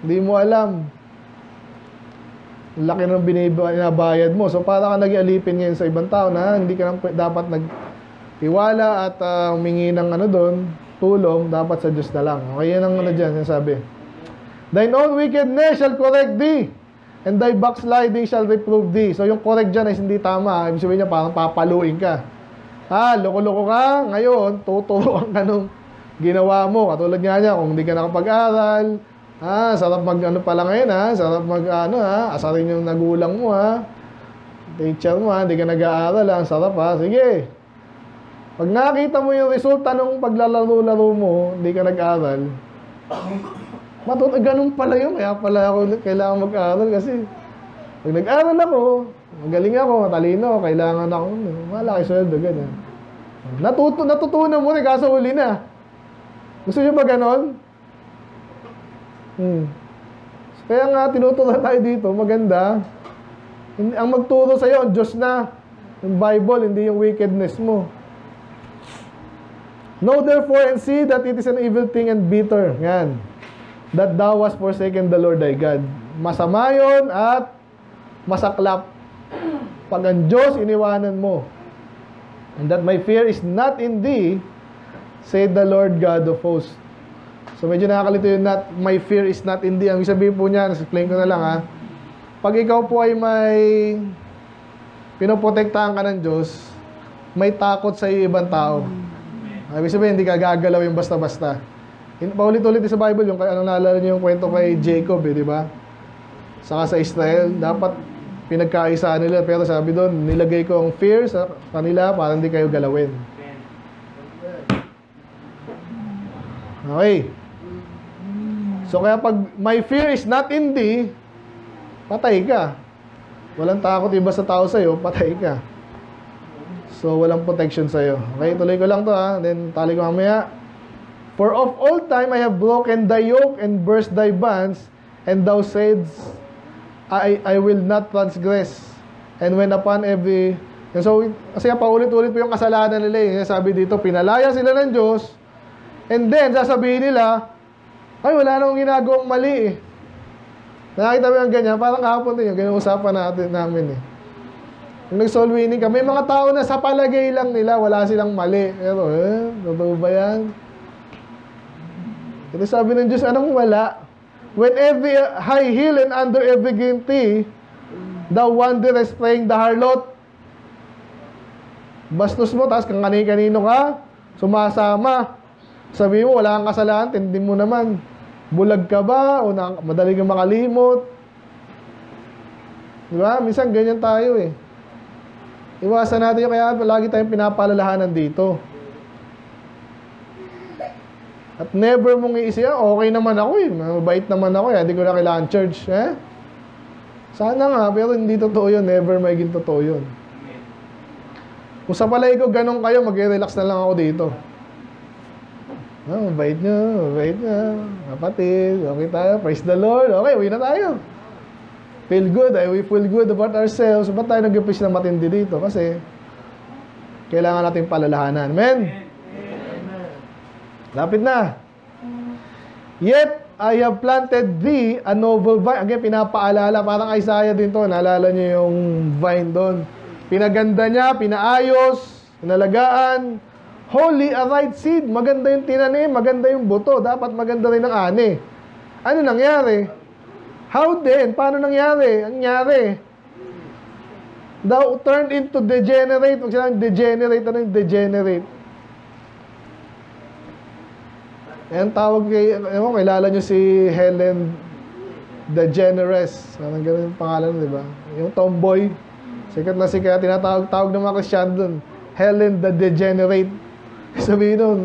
hindi mo alam. Laki ng binabayad mo. So, para ka nag-ialipin ngayon sa ibang tao na hindi ka dapat nagtiwala at humingi ng tulong, dapat sa Diyos na lang. Okay, yan ang dyan, sabi. Thine own wickedness shall correct thee, and thy backsliding shall reprove thee. So, yung correct dyan ay hindi tama. Ibig sabihin niya, parang papaluin ka. Loko-loko ka, ngayon, tuturuan ka nung ginawa mo. Katulad nga niya, kung hindi ka nakapag-aral, sarap pala ngayon sarap asarin yung nagulang mo teacher mo hindi ka nag-aaral sarap sige. Pag nakita mo yung resulta ng paglalaro-laro mo, hindi ka nag-aaral, ganun pala yun, kaya pala ako kailangan mag-aaral kasi pag nag-aaral ako, magaling ako, matalino, kailangan ako, malaki sweldo, ganyan. Natutunan mo rin, kaso huli na. Gusto nyo ba ganon? Kaya nga, tinuturuan tayo dito, maganda. Ang magturo sa'yo, ang Diyos na. Yung Bible, hindi yung wickedness mo. Know therefore and see that it is an evil thing and bitter. Yan. That thou hast forsaken the Lord thy God. Masama yun at masaklap. Pag ang Diyos, iniwanan mo. And that my fear is not in thee, said the Lord God of hosts. So medyo nakakalito yun, my fear is not in thee. Ang sabihin po niya, explain ko na lang Pag ikaw po ay may pinoprotektahan ka ng Diyos, may takot sa iyo ibang tao. Ibig sabihin, hindi ka gagalaw yung basta-basta. Paulit-ulit sa Bible, yung naalala niyo yung kwento kay Jacob, di ba? Saka sa Israel, dapat pinagkaisa nila. Pero sabi doon, nilagay ko ang fear sa kanila para hindi kayo galawin. Okay. So kaya pag my fear is not in thee, patay ka. Walang takot iba sa tao sa'yo, patay ka. So, walang protection sa'yo. Okay, tuloy ko lang to ha. Then, tali ko mamaya. For of all time I have broken thy yoke and burst thy bands, and thou saidst, I will not transgress. And when upon every... So, kasi paulit-ulit po yung kasalanan nila eh. Sabi dito, pinalaya sila ng Diyos, and then, sasabihin nila, ay, wala nang ginagawang mali eh. Nakakita mo yung ganyan, parang kahapon din yung ganyan usapan namin eh. Kung nag-soul winning ka, may mga tao na sa palagay lang nila, wala silang mali. Pero, totoo ba yan? Ito sabi ng Diyos, anong wala? When every high hill and under every green tree, thou wanderest playing the harlot. Bastos mo, tapos kung kanino ka, sumasama. Sabi mo, wala kang kasalanan, tindi mo naman. Bulag ka ba? O madali kang makalimot? Diba? Minsan ganyan tayo eh. Iwasan natin yung kaya lagi tayong pinapaalalahanan dito. At never mong iisip, okay naman ako eh. Mabait naman ako eh. Hindi ko na kailangan church. Eh? Sana nga, pero hindi totoo yun. Never magiging totoo yun. Kung sa palay ko ganun kayo, mag-relax na lang ako dito. Mabait nyo, mabait nyo. Kapatid, okay tayo. Praise the Lord. Okay, uwi na tayo. Feel good, we feel good about ourselves. Ba't tayo nag-preach na matindi dito? Kasi kailangan natin palalahanan. Amen? Lapit na. Yet, I have planted thee a noble vine. Again, pinapaalala. Parang Isaiah din to. Naalala niyo yung vine doon. Pinaganda niya, pinaayos, pinalagaan. Holy, a right seed. Maganda yung tinanim, maganda yung buto. Dapat maganda rin ang ani. Ano nangyari? How then? Paano nangyari? Ang nangyari? Thou turned into degenerate. Pag sinabi degenerate, ano yung degenerate? Ayan tawag kay, kilala nyo si Helen DeGeneres. Parang ganun yung pangalan, di ba? Yung tomboy. Sikat na sikat. Tinatawag ng mga Christian dun. Helen the Degenerate. Sabihin nun,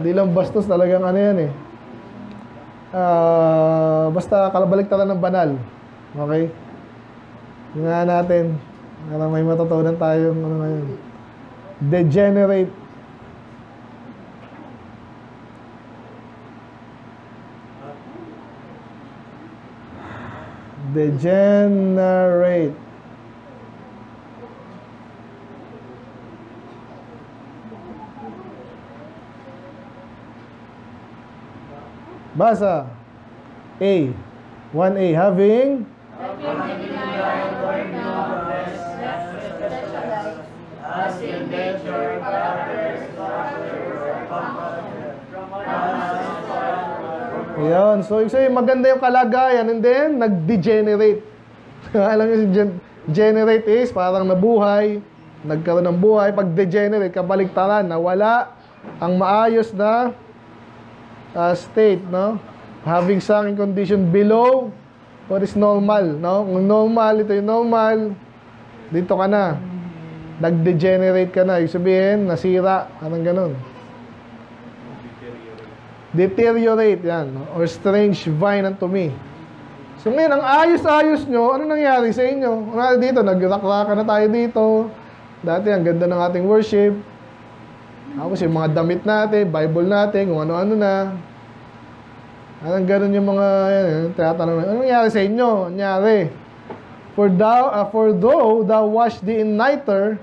hindi lang bastos, talagang ano yan eh. Basta kalabaliktaran ng banal. Okay? Tingnan natin. Parang may matutunan tayong ano ngayon. Degenerate. Degenerate. Basa. A. 1A. Having as in nature, Ayan. So, maganda yung kalagayan and then, nag-degenerate. Alam niyo si generate is parang nabuhay, nagkaroon ng buhay. Pag degenerate, kabaliktaran, nawala ang maayos na state, no? Having some condition below what is normal, no? Kung normal, ito yung normal, dito ka na. Nag-degenerate ka na. Ibig sabihin, nasira. Anong ganun? Deteriorate, yan. Or strange vine unto me. So ngayon, ang ayos-ayos nyo, ano nangyari sa inyo? Dito, nag-rakraka na tayo dito. Dati, ang ganda ng ating worship. Tapos yung mga damit natin, Bible natin, kung ano-ano na. Anong ganun yung mga, yan, tinatanong na, ano nangyari sa inyo? Nangyari. For though thou wash thee in nitre,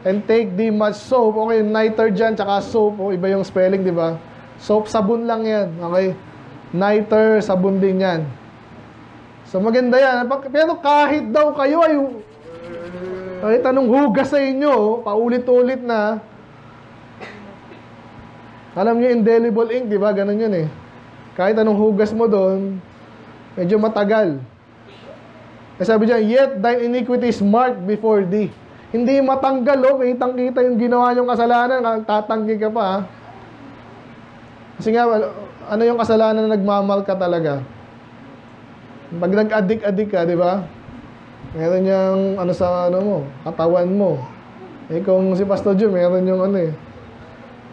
and take thee much soap. Okay, nitre dyan, tsaka soap. O, iba yung spelling, di ba? Soap, sabon lang yan. Okay? Nitre, sabon din yan. So, maganda yan. Pero kahit daw kayo ay kahit anong hugas sa inyo, paulit-ulit na, alam nyo, indelible ink, di ba? Ganun yun eh. Kahit anong hugas mo doon, medyo matagal. Kasi sabi dyan, yet thine iniquity is marked before thee. Hindi matanggal, oh. Kitang-kita yung ginawa niyong kasalanan, tatanggi ka pa, ha? Kasi nga, ano yung kasalanan na nagmamal ka talaga? Pag nag-addict ka, di ba? Meron yung, ano sa, ano mo, katawan mo. Eh, kung si Pastor Joe, meron yung, ano eh.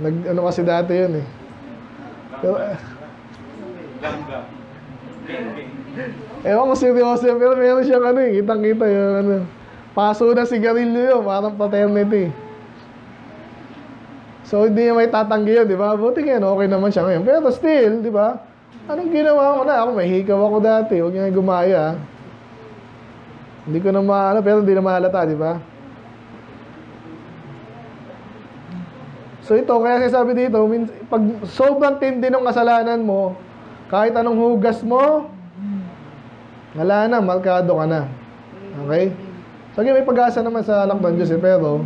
Ano kasi dati yun eh. Pero, ewan ko seryoso, pero meron siyang ano eh, kitang-kita yung ano. Paso na sigarilyo yun, parang paternity. So, hindi niya may tatanggi yun, di ba? Buti ngayon, okay naman siya ngayon. Pero still, di ba? Anong ginawa ko na? Ako, may hikaw ako dati. Huwag niya gumaya. Hindi ko na maano, pero hindi na mahalata, di ba? So, ito, kaya sabi dito, pag sobrang tindi ng kasalanan mo, kahit anong hugas mo, wala na, markado ka na. Okay? So, may pag-asa naman sa anak ng Diyos pero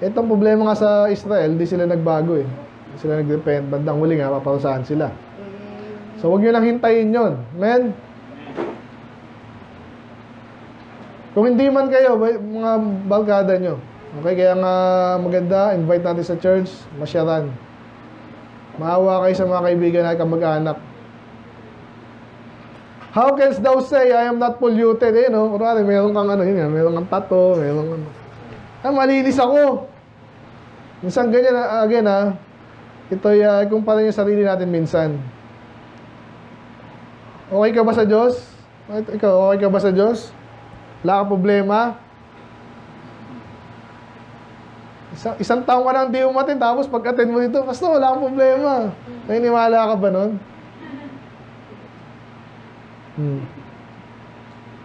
itong problema nga sa Israel, di sila nagbago eh. Di sila nag-depend. Bandang huli nga, paparusahan sila. So, huwag nyo lang hintayin yun. Amen? Kung hindi man kayo, mga barkada nyo. Okay, kaya nga maganda, invite natin sa church, masyaran. Maawa kayo sa mga kaibigan na kamag-anak. How canst thou say, I am not polluted? Eh, no? Kurari, meron kang ano, yun, meron kang tato, meron kang... malinis ako. Minsan ganyan, again, ito'y kumpara yung sarili natin minsan. Okay ka ba sa Diyos? Ikaw, okay ka ba sa Diyos? Wala ka problema? Isang taong ka nang di umatin, tapos pag-attend mo dito, basta wala kang problema. Naniniwala ka ba nun?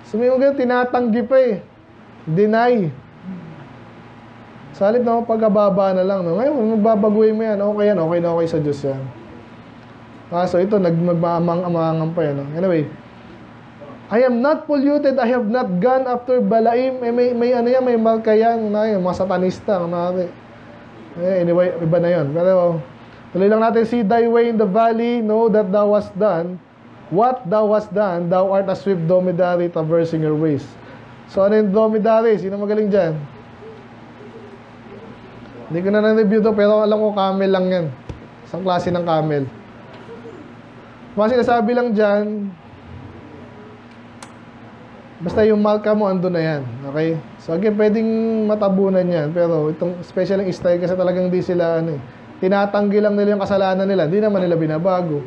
So may mga tinatanggi pa eh. Deny. Salit na pagkababa na lang. No? Ngayon, magbabaguhin mo yan. Okay yan, okay na okay sa Diyos yan. So ito, magmamang-amangan pa yan. No? Anyway, I am not polluted, I have not gone after Balaim. May ano yan, may marka yan. Mga satanista. Anyway, iba na yun. Pero, tuloy lang natin, see thy way in the valley, know that thou hast done. What thou hast done, thou art a swift dromedary traversing your ways. So, ano yung dromedary? Sino magaling dyan? Hindi ko na na-review to, pero alam ko camel lang yan. Isang klase ng camel. Mga sinasabi lang dyan, basta yung marka mo, ando na yan. Okay? So, again, pwedeng matabunan yan. Pero, itong special yung Israel kasi talagang di sila, tinatanggi lang nila yung kasalanan nila. Hindi naman nila binabago.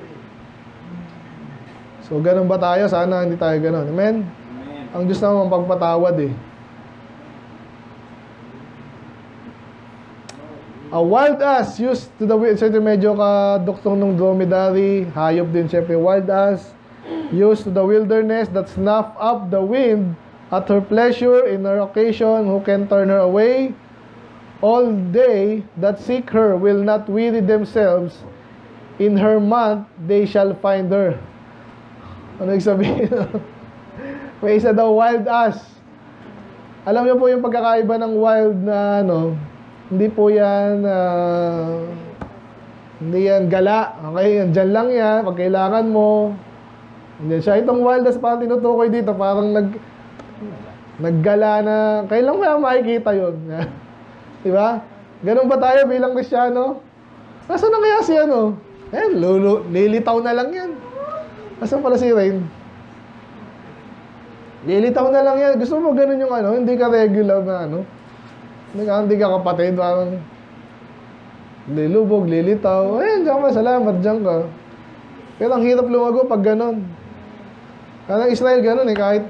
So, ganun ba tayo? Sana hindi tayo ganun. Amen? Ang Diyos naman pagpatawad eh. A wild ass used to the wind. Siyempre medyo ka-doktong ng dromedary. Hayop din siyempre. Wild ass used to the wilderness that snuff up the wind at her pleasure in her occasion. Who can turn her away? All they that seek her will not weary themselves. In her month they shall find her. Ano yung sabihin? May isa daw, wild ass. Alam niyo po yung pagkakaiba ng wild na hindi po yan, hindi yan gala. Okay, dyan lang yan, pag kailangan mo. Hindi siya. Itong wild ass parang tinutukoy dito, parang naggala na, kailan kaya makikita yun? Diba? Ganun ba tayo bilang Kristyano? Nasaan na kaya si lilitaw na lang yan. Asan pala si Rain? Lilitaw na lang yan. Gusto mo ganun yung hindi ka regular na hindi ka kapatid. Parang lilubog, lilitaw. Ayan, diyan ka, salamat, diyan ka. Pero ang hirap lumago pag ganun. Kaya Israel ganun kahit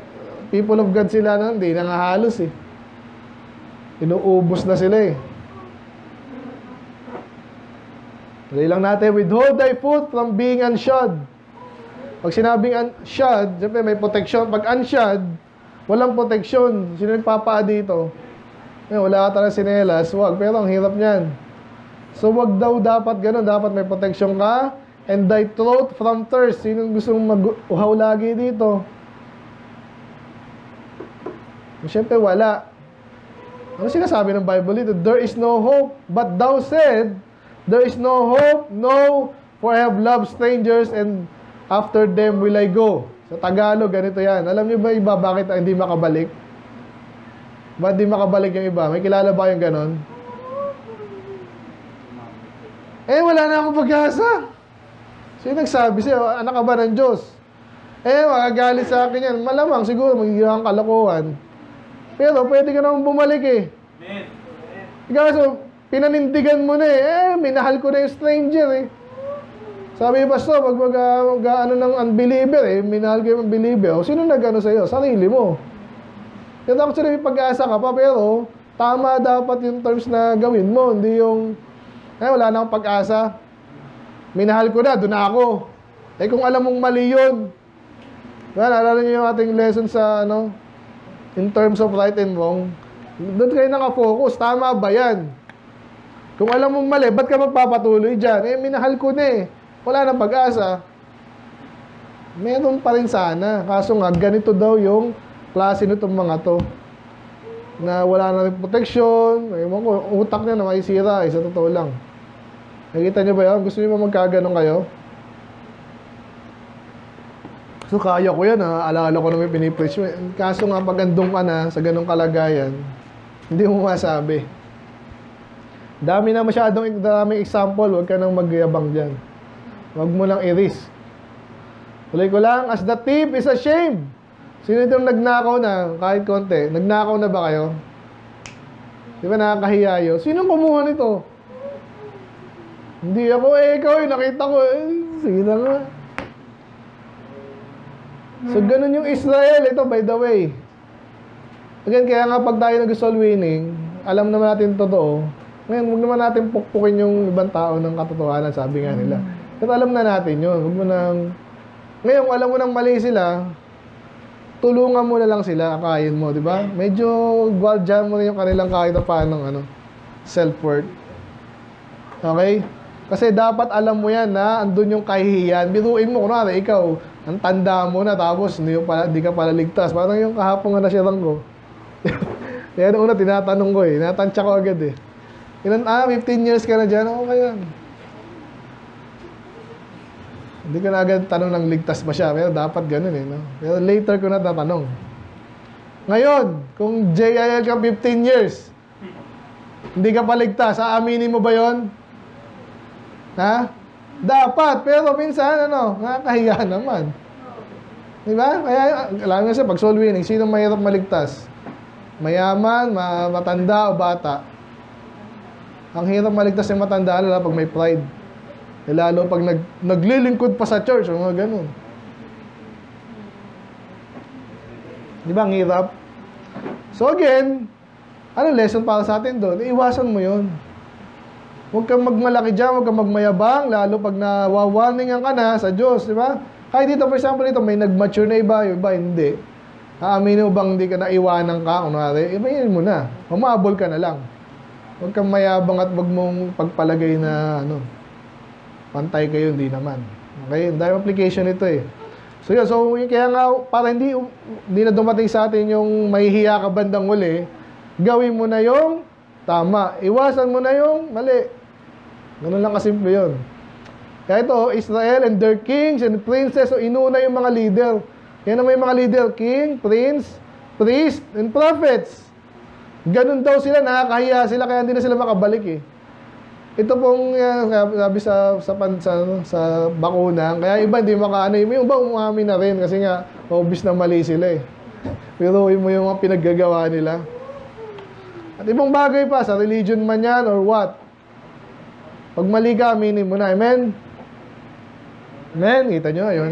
people of God sila hindi nangahalos Inuubos na sila Dali lang natin, withhold thy foot from being unshod. Pag sinabing unshod, siyempre may protection. Pag unshod, walang protection. Sino yung papa dito? Wala ka talaga sinelas, wag. Pero ang hirap niyan. So wag daw dapat ganun. Dapat may protection ka. And thy throat from thirst. Sino gusto mong mag-uhaw lagi dito? Siyempre wala. Ano sinasabi ng Bible dito? There is no hope. But thou said, there is no hope, no, for I have loved strangers and after them will I go. Sa Tagalog, ganito yan. Alam niyo ba iba bakit hindi makabalik? Ba't di makabalik yung iba? May kilala ba yung ganon? Wala na akong pag-asa. Sino nagsabi sa'yo? Anak ka ba ng Diyos? Magagalit sa akin yan. Malamang siguro magiging kalokohan. Pero pwede ka naman bumalik Ikaw, so, pinanindigan mo na minahal ko na yung stranger Sabi ni Pastor, pag mag-ano ng unbeliever minahal ko yung unbeliever. O sino nag-ano sa'yo? Sarili mo. Kaya actually may pag-asa ka pa, pero tama dapat yung terms na gawin mo. Hindi yung, wala na akong pag-asa. Minahal ko na, doon na ako. Eh kung alam mong mali yun, naalala niyo yung ating lesson sa, in terms of right and wrong, doon kayo nakafocus. Tama ba yan? Kung alam mong mali, ba't ka magpapatuloy dyan? Eh, minahal ko na eh. Wala na pag-asa. Meron pa rin sana. Kaso nga, ganito daw yung klase nitong mga to. Na wala na rin protection. Ewan ko, utak niya na maisira. Sa totoo lang. Nakita niyo ba yun? Gusto niyo ba magkaganon kayo? So, kaya ko yan ha. Alala ko na may pinipreach. Kaso nga, pag andun ka na sa ganong kalagayan, hindi mo masabi. Dami na daming example. Huwag ka nang magyabang dyan. Huwag mo lang i-risk. Tuloy ko lang, as the thief is ashamed. Sino itong nagnakaw na, kahit konti? Nagnakaw na ba kayo? Di ba nakakahiya yun? Sino kumuha nito? Hindi ako, ikaw nakita ko, sige na nga. So, ganun yung Israel. Ito, by the way. Again, kaya nga pag tayo nag-soul winning, alam naman natin totoo. Ngayon, huwag naman natin pukpukin yung ibang tao ng katotohanan, sabi nga nila. Pero alam na natin yun. Huwag mo nang... Ngayon, alam mo nang mali sila, tulungan mo na lang sila, akayin mo, di ba? Medyo guardian mo na yung kanilang kahit na paano, self-worth. Okay? Kasi dapat alam mo yan na andun yung kahihiyan. Biruin mo, kunwari, ikaw, ang tanda mo na, tapos hindi ka pala ligtas. Parang yung kahapon nga nasyarang ko. Kaya una, tinatanong ko natansya ko agad 15 years ka na dyan, okay yan. Hindi ko na agad tanong ng ligtas ba siya, pero dapat ganun Pero later ko na tatanong. Ngayon, kung JIL ka 15 years, hindi ka pa ligtas, aaminin mo ba yon? Ha? Dapat, pero minsan, nakakahiya naman. Diba? Kaya, alam nga siya, pag soul winning, sino mahirap maligtas? Mayaman, matanda o bata? Ang hirap maligtas yung matanda, lalo pag may pride. Lalo pag naglilingkod pa sa church, mga ganun. Di ba, ang hirap? So again, ano lesson para sa atin doon? Iwasan mo yun. Huwag kang magmalaki dyan, huwag kang magmayabang, lalo pag nawawarningan ka na sa Diyos, di ba? Kahit dito, for example, may nag-mature na iba, yung iba hindi. Aaminin mo bang hindi ka naiwanan ka? Kunwari, ibayin mo na. Humabol ka na lang. Huwag kang mayabang at huwag mong pagpalagay na, pantay kayo, hindi naman. Okay? Dahil application ito So yun, kaya nga, para hindi na dumating sa atin yung mahihiya ka bandang uli, gawin mo na yung tama. Iwasan mo na yung mali. Ganun lang kasimple yun. Kaya ito, Israel and their kings and princes, so inuna yung mga leader. Kaya naman yung mga leader, king, prince, priest, and prophets. Ganun daw sila, nakakahiya sila, kaya hindi na sila makabalik Ito pong sabi sa bakuna, kaya iba hindi makaano, yung iba umamin na rin kasi nga obvious na mali sila Pero mo yung mga pinaggagawa nila. At ibang bagay pa, sa religion man yan or what. Pag mali ka, aminin mo na. Amen? Amen? Kita nyo? Ayun.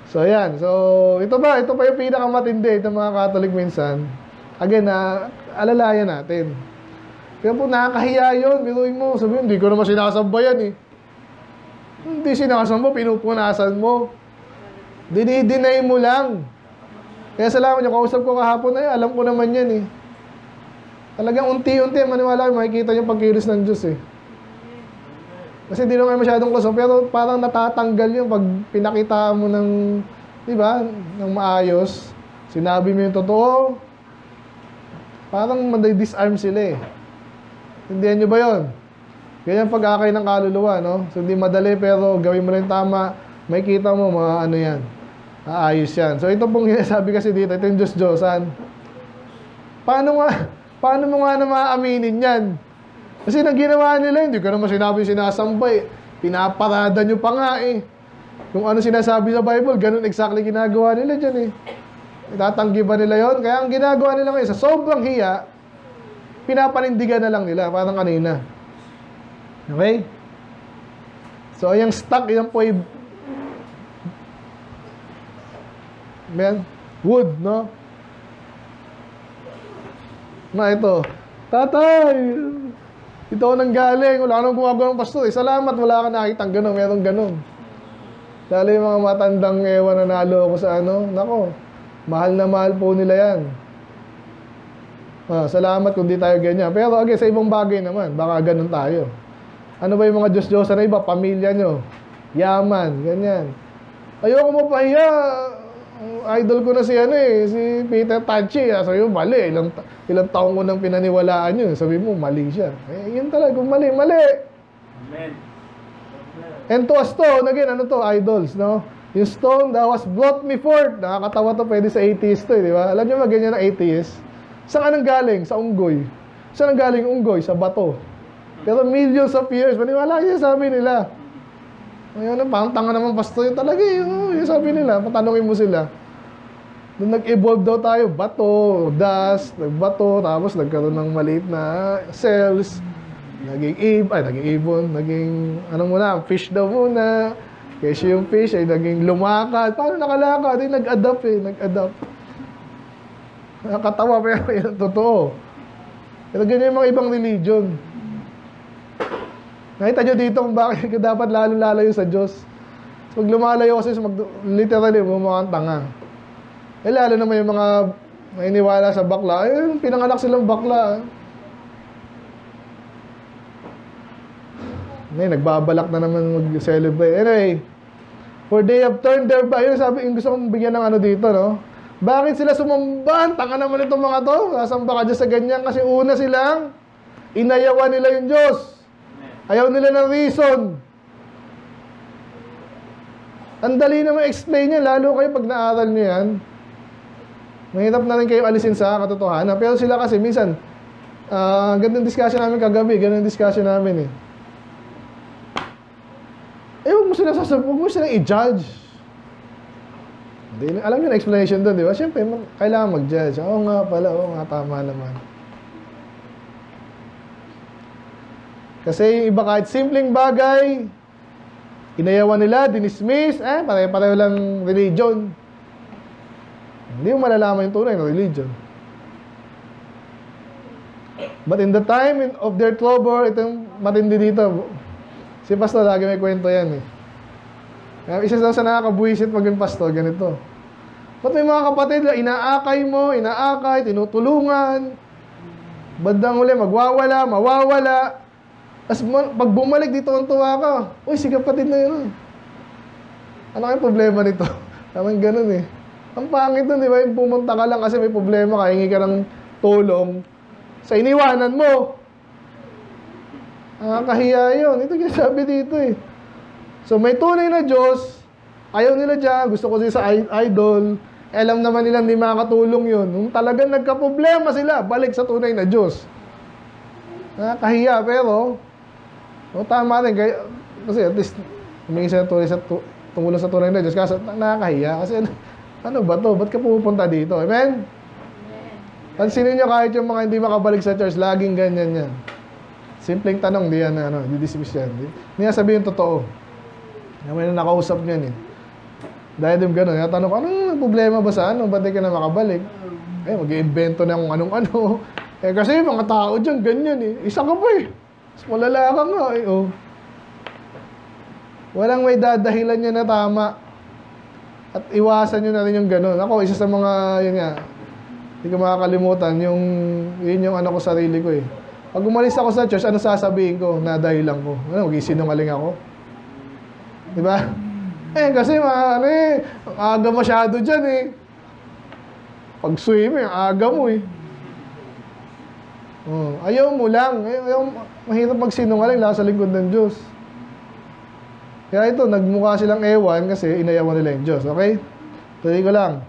So, ayan. So, ito pa yung pinakamatindi. Ito mga Catholic minsan. Again, alalayan natin. Kaya po, nakakahiya yun. Biruin mo. Sabihin, hindi ko naman sinasambayan Hindi sinasamba, pinupunasan mo. Dinideny mo lang. Kaya salamat yung kausap ko kahapon alam ko naman yan Talagang unti-unti, maniwala kayo, makikita yung pagkilos ng Diyos Kasi hindi naman masyadong close, pero parang natatanggal yung pag pinakita mo ng, di ba, ng maayos, sinabi mo yung totoo, parang disarm sila Hindihan nyo ba yun? Ganyan pag-akay ng kaluluwa, So, hindi madali, pero gawin mo rin tama, makikita mo, mga yan, ayos yan. So, ito pong sinasabi kasi dito, ito yung Diyos-Diyosan. Paano mo nga na maaaminin yan? Kasi nang ginawa nila, hindi ko naman sinabi sinasambay. Pinaparada nyo pa nga Kung ano sinasabi sa Bible, ganun exactly ginagawa nila dyan Itatanggi ba nila yon? Kaya ang ginagawa nila ngayon, sa sobrang hiya, pinapanindigan na lang nila, parang kanina. Okay? So, yung stock, yan po wood, Na ito, tatay, ito ako nang galing, wala ka nang gumagawa ng pastor. Salamat, wala ka nakitang gano'n, merong gano'n. Lalo yung mga matandang ewan na nalo ako sa ano, nako, mahal na mahal po nila yan. Salamat kung di tayo ganyan. Pero again, sa ibang bagay naman, baka ganun tayo. Ano ba yung mga Diyos-Diyosan na iba? Pamilya nyo, yaman, ganyan. Ayoko mapahiya. Idol ko na si si Peter Tachi. Sabi mo, mali. Ilang taong ko nang pinaniwalaan yun. Sabi mo, mali siya. Yun talaga, mali. Amen. And to a stone, again, ano to? Idols, no? Yung stone that was brought me forth. Nakakatawa to, pwede sa atheist to, di ba? Alam nyo ba ganyan ang atheist? Saan anong galing? Sa unggoy. Saan ang galing unggoy? Sa bato. Pero millions of years, maniwala siya, sabi nila. Ngayon, parang tanga naman pastor yun talaga yung sabi nila, patanungin mo sila. Nung nag-evolve daw tayo, bato, dust, nagbato, tapos nagkaroon ng maliit na cells, naging ibon, naging, fish daw muna. Kasi yung fish ay naging lumakad. Paano nakalakad? Nag-adapt. Nakakatawa, pero yun, totoo. Pero ganyan yung mga ibang religion. Nakita nyo dito kung bakit dapat lalo-lalayo sa Diyos. So, pag lumalayo kasi, literally, mukhang tanga. Lalo naman yung mga nainiwala sa bakla. Pinanganak silang bakla. Nagbabalak na naman mag-celebrate. Anyway, for they have turned their back. Yun sabi, yung gusto kong bigyan ng dito, no? Bakit sila sumamban? Tanga naman itong mga to. Sasamba ka dyan sa ganyan. Kasi una silang, inayawan nila yung Diyos. Ayaw nila ng reason. Ang dali naman explain niya, lalo kayo pag naaral niyo yan. Mahirap na rin kayo alisin sa katotohanan. Pero sila kasi minsan, ganun discussion namin kagabi, ganun discussion namin huwag mo sila huwag mo silang i-judge. Alam niyo na explanation doon, di ba? Siyempre, kailangan mag-judge. Oo nga, tama naman. Kasi yung iba kahit simpleng bagay, inayawan nila, dinismiss, pare-pareho lang religion. Hindi mo malalaman yung tunay na religion. But in the time of their trouble, itong matindi dito, si pastor lagi may kwento yan Isa daw sa nakakabuisit maging pastor, ganito. Ba't may mga kapatid, inaakay mo, tinutulungan, bandang uli, magwawala, mawawala. Tapos pag bumalik dito ang tuwa ka, uy, si kapatid na yun. Ano kayong problema nito? Tamang ganun Ang pangit nun, di ba? Yung pumunta ka lang kasi may problema ka, hingi ka ng tulong sa iniwanan mo. Nakakahiya yun. Ito sinasabi dito So may tunay na Diyos, ayaw nila dyan, gusto ko sa idol, alam naman nila hindi makakatulong yun. Nung talagang nagka-problema sila, balik sa tunay na Diyos. Nakakahiya, pero tama rin. Kasi at least, humingi sila tumulong sa tunay na Diyos. Kasi nakakahiya. Kasi ano ba to? Ba't ka pupunta dito? Amen? Pansinin nyo kahit yung mga hindi makabalik sa church, laging ganyan yan. Simpleng tanong, di yan, di-dismiss yan. Hindi nga sabihin totoo. May nakausap niyan Dahil din gano'n, tanong ko, anong problema ba sa ba't di ka na makabalik? Mag-iimbento na kung anong-ano. Kasi mga tao dyan, ganyan Isa ka pa Mas malala ka nga Walang may dadahilan niya na tama. At iwasan nyo na rin yung gano'n. Ako, isa sa mga, yun nga, hindi ko makakalimutan, yun yung ko sarili ko Pag umalis ako sa church, ano sasabihin ko na dahilan ko? Mag-isinungaling ako? Diba? Kasi aga masyado dyan Pag swimming, aga mo ayaw mo lang. Mahirap magsinungaling lang sa lingkod ng Diyos. Kaya ito, nagmukha silang ewan kasi inayawan nila yung Diyos. Okay? Tuloy ko lang.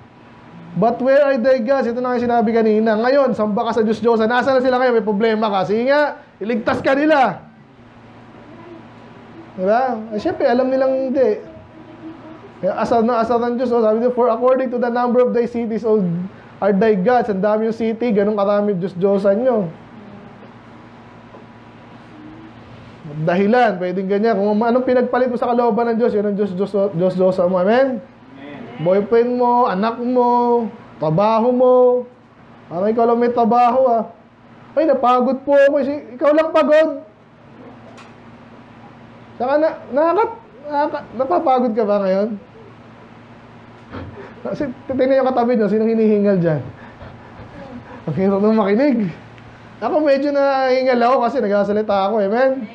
But where are thy gods? Ito na yung sinabi kanina. Ngayon, samba ka sa Diyos-Diyosan. Nasaan na sila ngayon? May problema ka. Sige nga, iligtas ka nila. Diba? Siyempre, alam nilang hindi. Asal ng Diyos. Sabi niyo, for according to the number of thy cities are thy gods. Ang dami yung city, ganun karami Diyos-Diyosan nyo. Dahilan, pwedeng ganyan. Kung anong pinagpalit mo sa kalooban ng Diyos, yun ang Diyos-Diyosan mo. Amen? Boyfriend mo, anak mo, trabaho mo. Ikaw lang may trabaho Ay, napagod po ako. Ikaw lang pagod. Saka napapagod ka ba ngayon? Kasi tingnan yung katabi nyo, sinong hinihingal dyan? Ang hirap nang makinig. Ako medyo nahingal ako kasi nagsasalita ako, amen?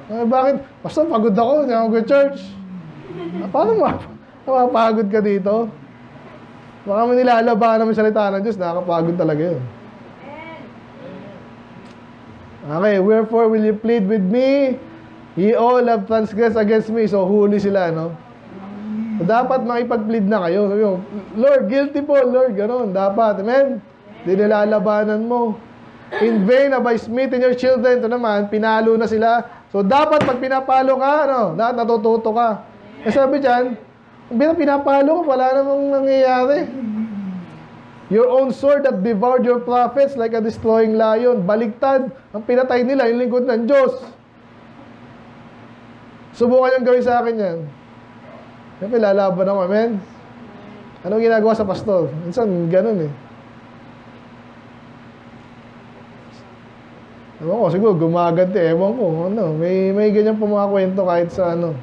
Bakit? Basta pagod ako, hindi ako church. Paano mapapagod ka dito? Baka may nilalabahan naman salita ng Diyos, nakakapagod talaga yun. Okay, wherefore will you plead with me? Ye all have transgressed against me. So, huli sila, no? So, dapat makipag-plead na kayo. Sabi mo, Lord, guilty po, Lord. Ganon, dapat. Amen? Hindi nilalabanan mo. In vain have I smitten your children. Ito naman, pinalo na sila. So, dapat pag pinapalo ka, ano, dapat natututo ka. Eh, sabi dyan, pinapalo ka, wala namang nangyayari. Your own sword that devoured your prophets like a destroying lion. Baligtad. Ang pinatay nila, yung lingkod ng Diyos. Subukan yung gawin sa akin yan. Siyempre, lalaban ako, amen? Anong ginagawa sa pastor? Minsan, ganun eh. Ewan ko, siguro, gumaganti. Ewan ko, ano, may ganyan po mga kwento kahit sa ano.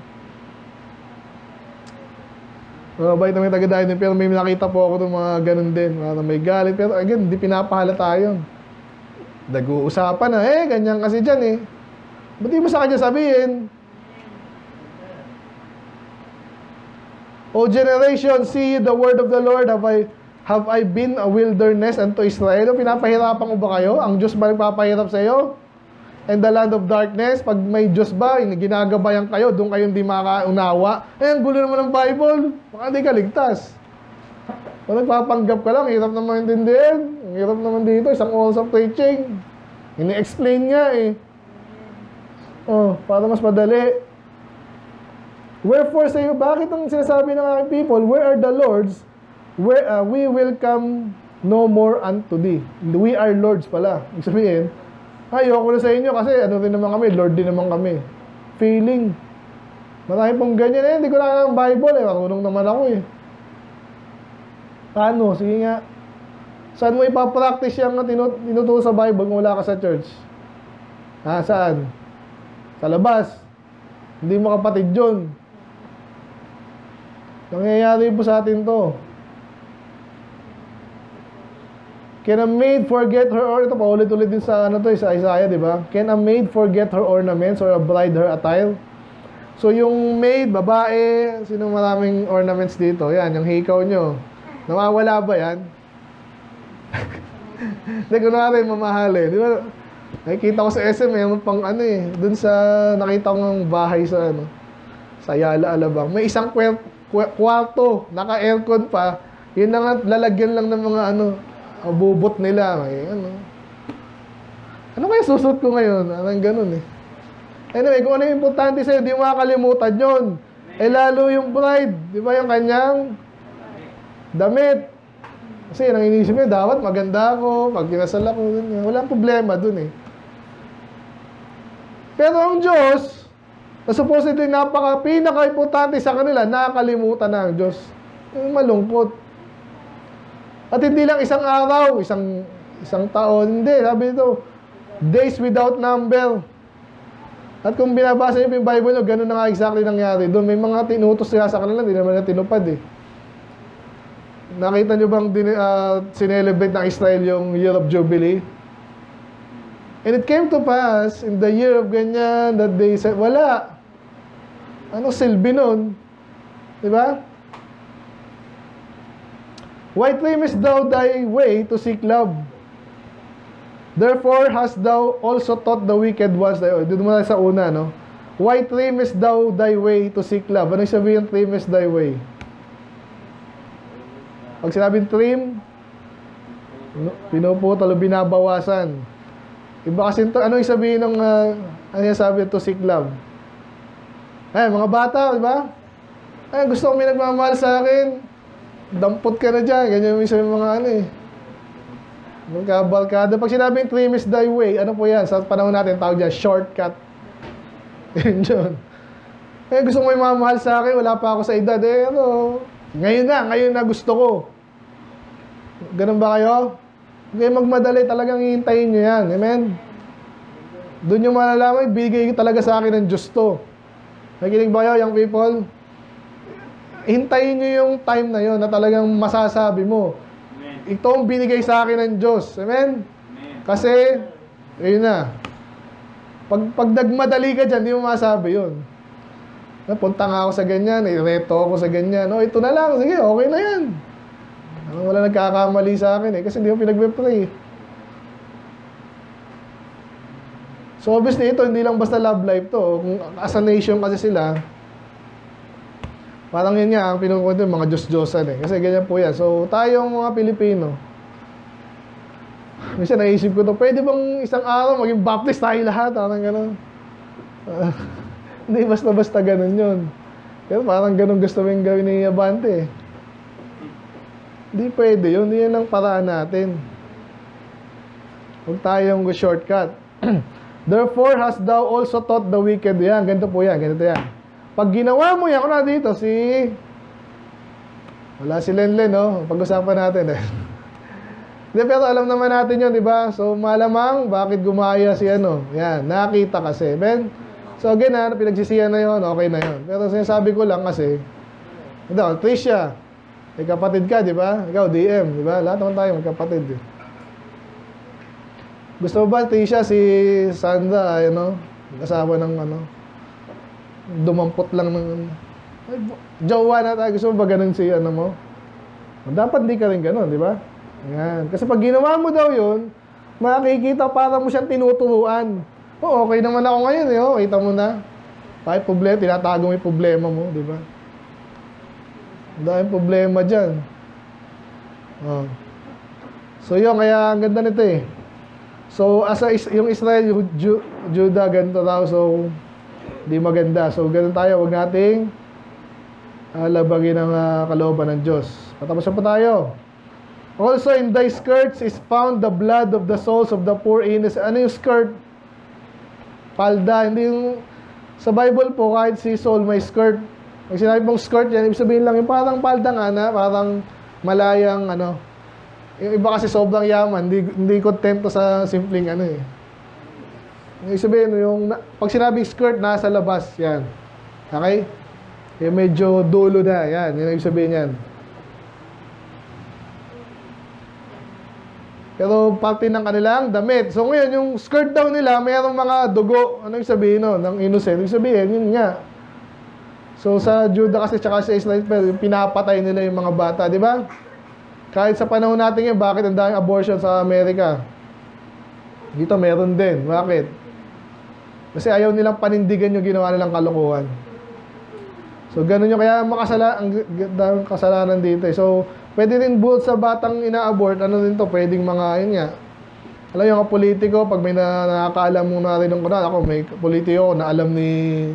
Mabait na may taga-dahin din, pero may nakita po ako ng mga ganun din. May galit, pero again, hindi pinapahalata yun. Nag-uusapan na, ganyan kasi dyan eh. Ba't di mo sa kanya sabihin? O generation, see the word of the Lord, have I been a wilderness unto Israel? Pinapahirapan ko ba kayo? Ang Diyos ba nagpapahirap sa iyo? And the land of darkness, pag may Diyos ba, ginagabayan kayo, doon kayo hindi makaunawa. Ang gulo naman ng Bible. Baka hindi ka ligtas. Kung nagpapanggap ka lang, hirap naman intindihin. Ang hirap naman dito, isang oras of preaching. Ini-explain nga eh. Para mas madali. Wherefore say you, bakit ang sinasabi ng aking people, where are the Lords? We will come no more unto thee. We are Lords pala. Ibig sabihin, ayoko na sa inyo kasi ano din naman kami, Lord din naman kami. Feeling. Marami pong ganyan eh. Hindi ko na alam ang Bible eh. Marunong naman ako eh. Paano? Sige nga. Saan mo ipapractice yung tinuturo sa Bible kung wala ka sa church? Saan? Sa labas. Hindi mo kapatid yun. Nangyayari po sa atin to. Can a maid forget her ornaments? Ito, paulit-ulit din sa sa Isaiah, di ba? Can a maid forget her ornaments or a bride her attire? So, yung maid, babae, sino maraming ornaments dito? Yan, yung hikaw nyo. Nawawala ba yan? Hindi, kunwari, mamahalin. Di ba? Nakikita ko sa SM, mayroon pang dun sa, nakita ko ng bahay sa, sa Ayala, Alabang. May isang kwarto, naka-aircon pa. Yun na nga, lalagyan lang ng mga bubot nila. May, ano kaya susot ko ngayon? Anong ganun eh. Anyway, kung ano yung importante sa'yo, di mo makakalimutan yun. Lalo yung bride, di ba yung kanyang damit. Kasi nang inisip niya, dapat maganda ako, pag kinasal ako, walang problema dun eh. Pero ang Diyos, na supposedly pinaka-importante sa kanila, nakakalimutan na ang Diyos. Malungkot. At hindi lang isang araw, isang taon. Hindi, sabi nito, days without number. At kung binabasa niyo yung Bible nyo, ganun na nga exactly nangyari. Doon may mga tinutos sila sa kanila, hindi naman na tinupad eh. Nakita nyo bang sinelebrate ng Israel yung Year of Jubilee? And it came to pass, in the year of ganyan, that they said, wala. Ano silbi nun? Diba? Why trimest thou thy way to seek love? Therefore hast thou also taught the wicked ones thy way. Doon muna sa una, no? Why trimest thou thy way to seek love? Ano yung sabihin trimest thy way? Pag sinabing trim, pinuputol o binabawasan. Iba kasi ito, ano yung sabihin ng, ano yung sabi to seek love? Mga bata, di ba? Gusto ko may nagmamahal sa akin. Dampot ka na dyan. Ganyan yung sabi mga magkabalkada. Pag sinabing trimest thy way, ano po yan? Sa panahon natin, tawag dyan, shortcut. Yun yun. Gusto mo may mamahal sa akin, wala pa ako sa edad. Ngayon na gusto ko. Ganun ba kayo? Huwag kayong magmadali, talagang hihintayin nyo yan. Amen? Doon nyo malalaman, bigay talaga sa akin ng Diyos to. Nakikinig ba kayo, young people? Hintayin nyo yung time na yon na talagang masasabi mo, ito ang binigay sa akin ng Diyos. Amen? Kasi, ayun na. Pag nagmadali ka dyan, di mo masabi yun. Punta nga ako sa ganyan, ireto ako sa ganyan. O, ito na lang, sige, okay na yan. Wala nagkakamali sa akin kasi hindi ko pinagpe-pray. So obviously ito, hindi lang basta love life to. Kung as a nation kasi sila, parang yun nga, ang pinukwento yung mga Diyos-Diyosan Kasi ganyan po yan. So tayong mga Pilipino, minsan naisip ko to, pwede bang isang araw maging baptist tayo lahat? Parang gano'n. Hindi basta-basta gano'n yun. Pero parang gano'n gusto mo yung gawin ni Abante Hindi pwede yun. Hindi yan ang paraan natin. Huwag tayong shortcut. Therefore, hast thou also taught the wicked. Yan, ganito po yan. Ganito yan. Pag ginawa mo yan, kuna dito, wala si Lenlen, no? Pag-usapan natin, Hindi, pero alam naman natin yun, di ba? So, malamang, bakit gumaya si Yan, nakita kasi. Ben? So, again, pinagsisiyan na yun, okay na yun. Pero sinasabi ko lang kasi, ito, Tricia, may kapatid ka, di ba? Ikaw, DM, di ba? Lahat naman tayo magkapatid. Gusto mo ba, Tricia, si Sandra, kasama ng dumampot lang ng jowa na tayo. Gusto mo ba ganun si mo? Dapat di ka rin ganun, di ba? Yan. Kasi pag ginawa mo daw yun, makikita para mo siyang tinuturuan. Okay naman ako ngayon, kita mo na. Kahit problema, tinatago mo yung problema mo, di ba? Dahil problema dyan. So yun, kaya ang ganda nito So, yung Israel, Judah, ganito raw. So, di maganda. So, ganun tayo. Huwag nating labagin ang kalooban ng Diyos. Patapos na po tayo. Also, in thy skirts is found the blood of the souls of the poor innocent. Ano yung skirt? Palda. Hindi yung... Sa Bible po, kahit si Saul may skirt. Pag sinabi mong skirt yan, ibig sabihin lang yung parang palda nga na, parang malayang Yung iba kasi sobrang yaman, hindi kontento sa simpleng Ibig sabihin, pag sinabing skirt, nasa labas, yan. Okay? Yung medyo dulo na, yan. Yung ibig sabihin yan. Pero parte ng kanilang damit. So ngayon, yung skirt daw nila, mayroong mga dugo. Ano yung sabihin ng innocent? Yung sabihin, yun nga. So sa Judah kasi, tsaka sa Israel, yung pinapatay nila yung mga bata, di ba? Kahit sa panahon natin ngayon, bakit ang daming abortion sa Amerika? Dito meron din. Bakit? Kasi ayaw nilang panindigan yung ginawa nilang kalokohan. So, ganun yung kaya ang daming kasalanan dito. So, pwede rin buhat sa batang ina-abort, din to, pwedeng mga, yun nga. Alam yung mga politiko, pag may nakakaalam mo na rin ng ako, may politiko na alam ni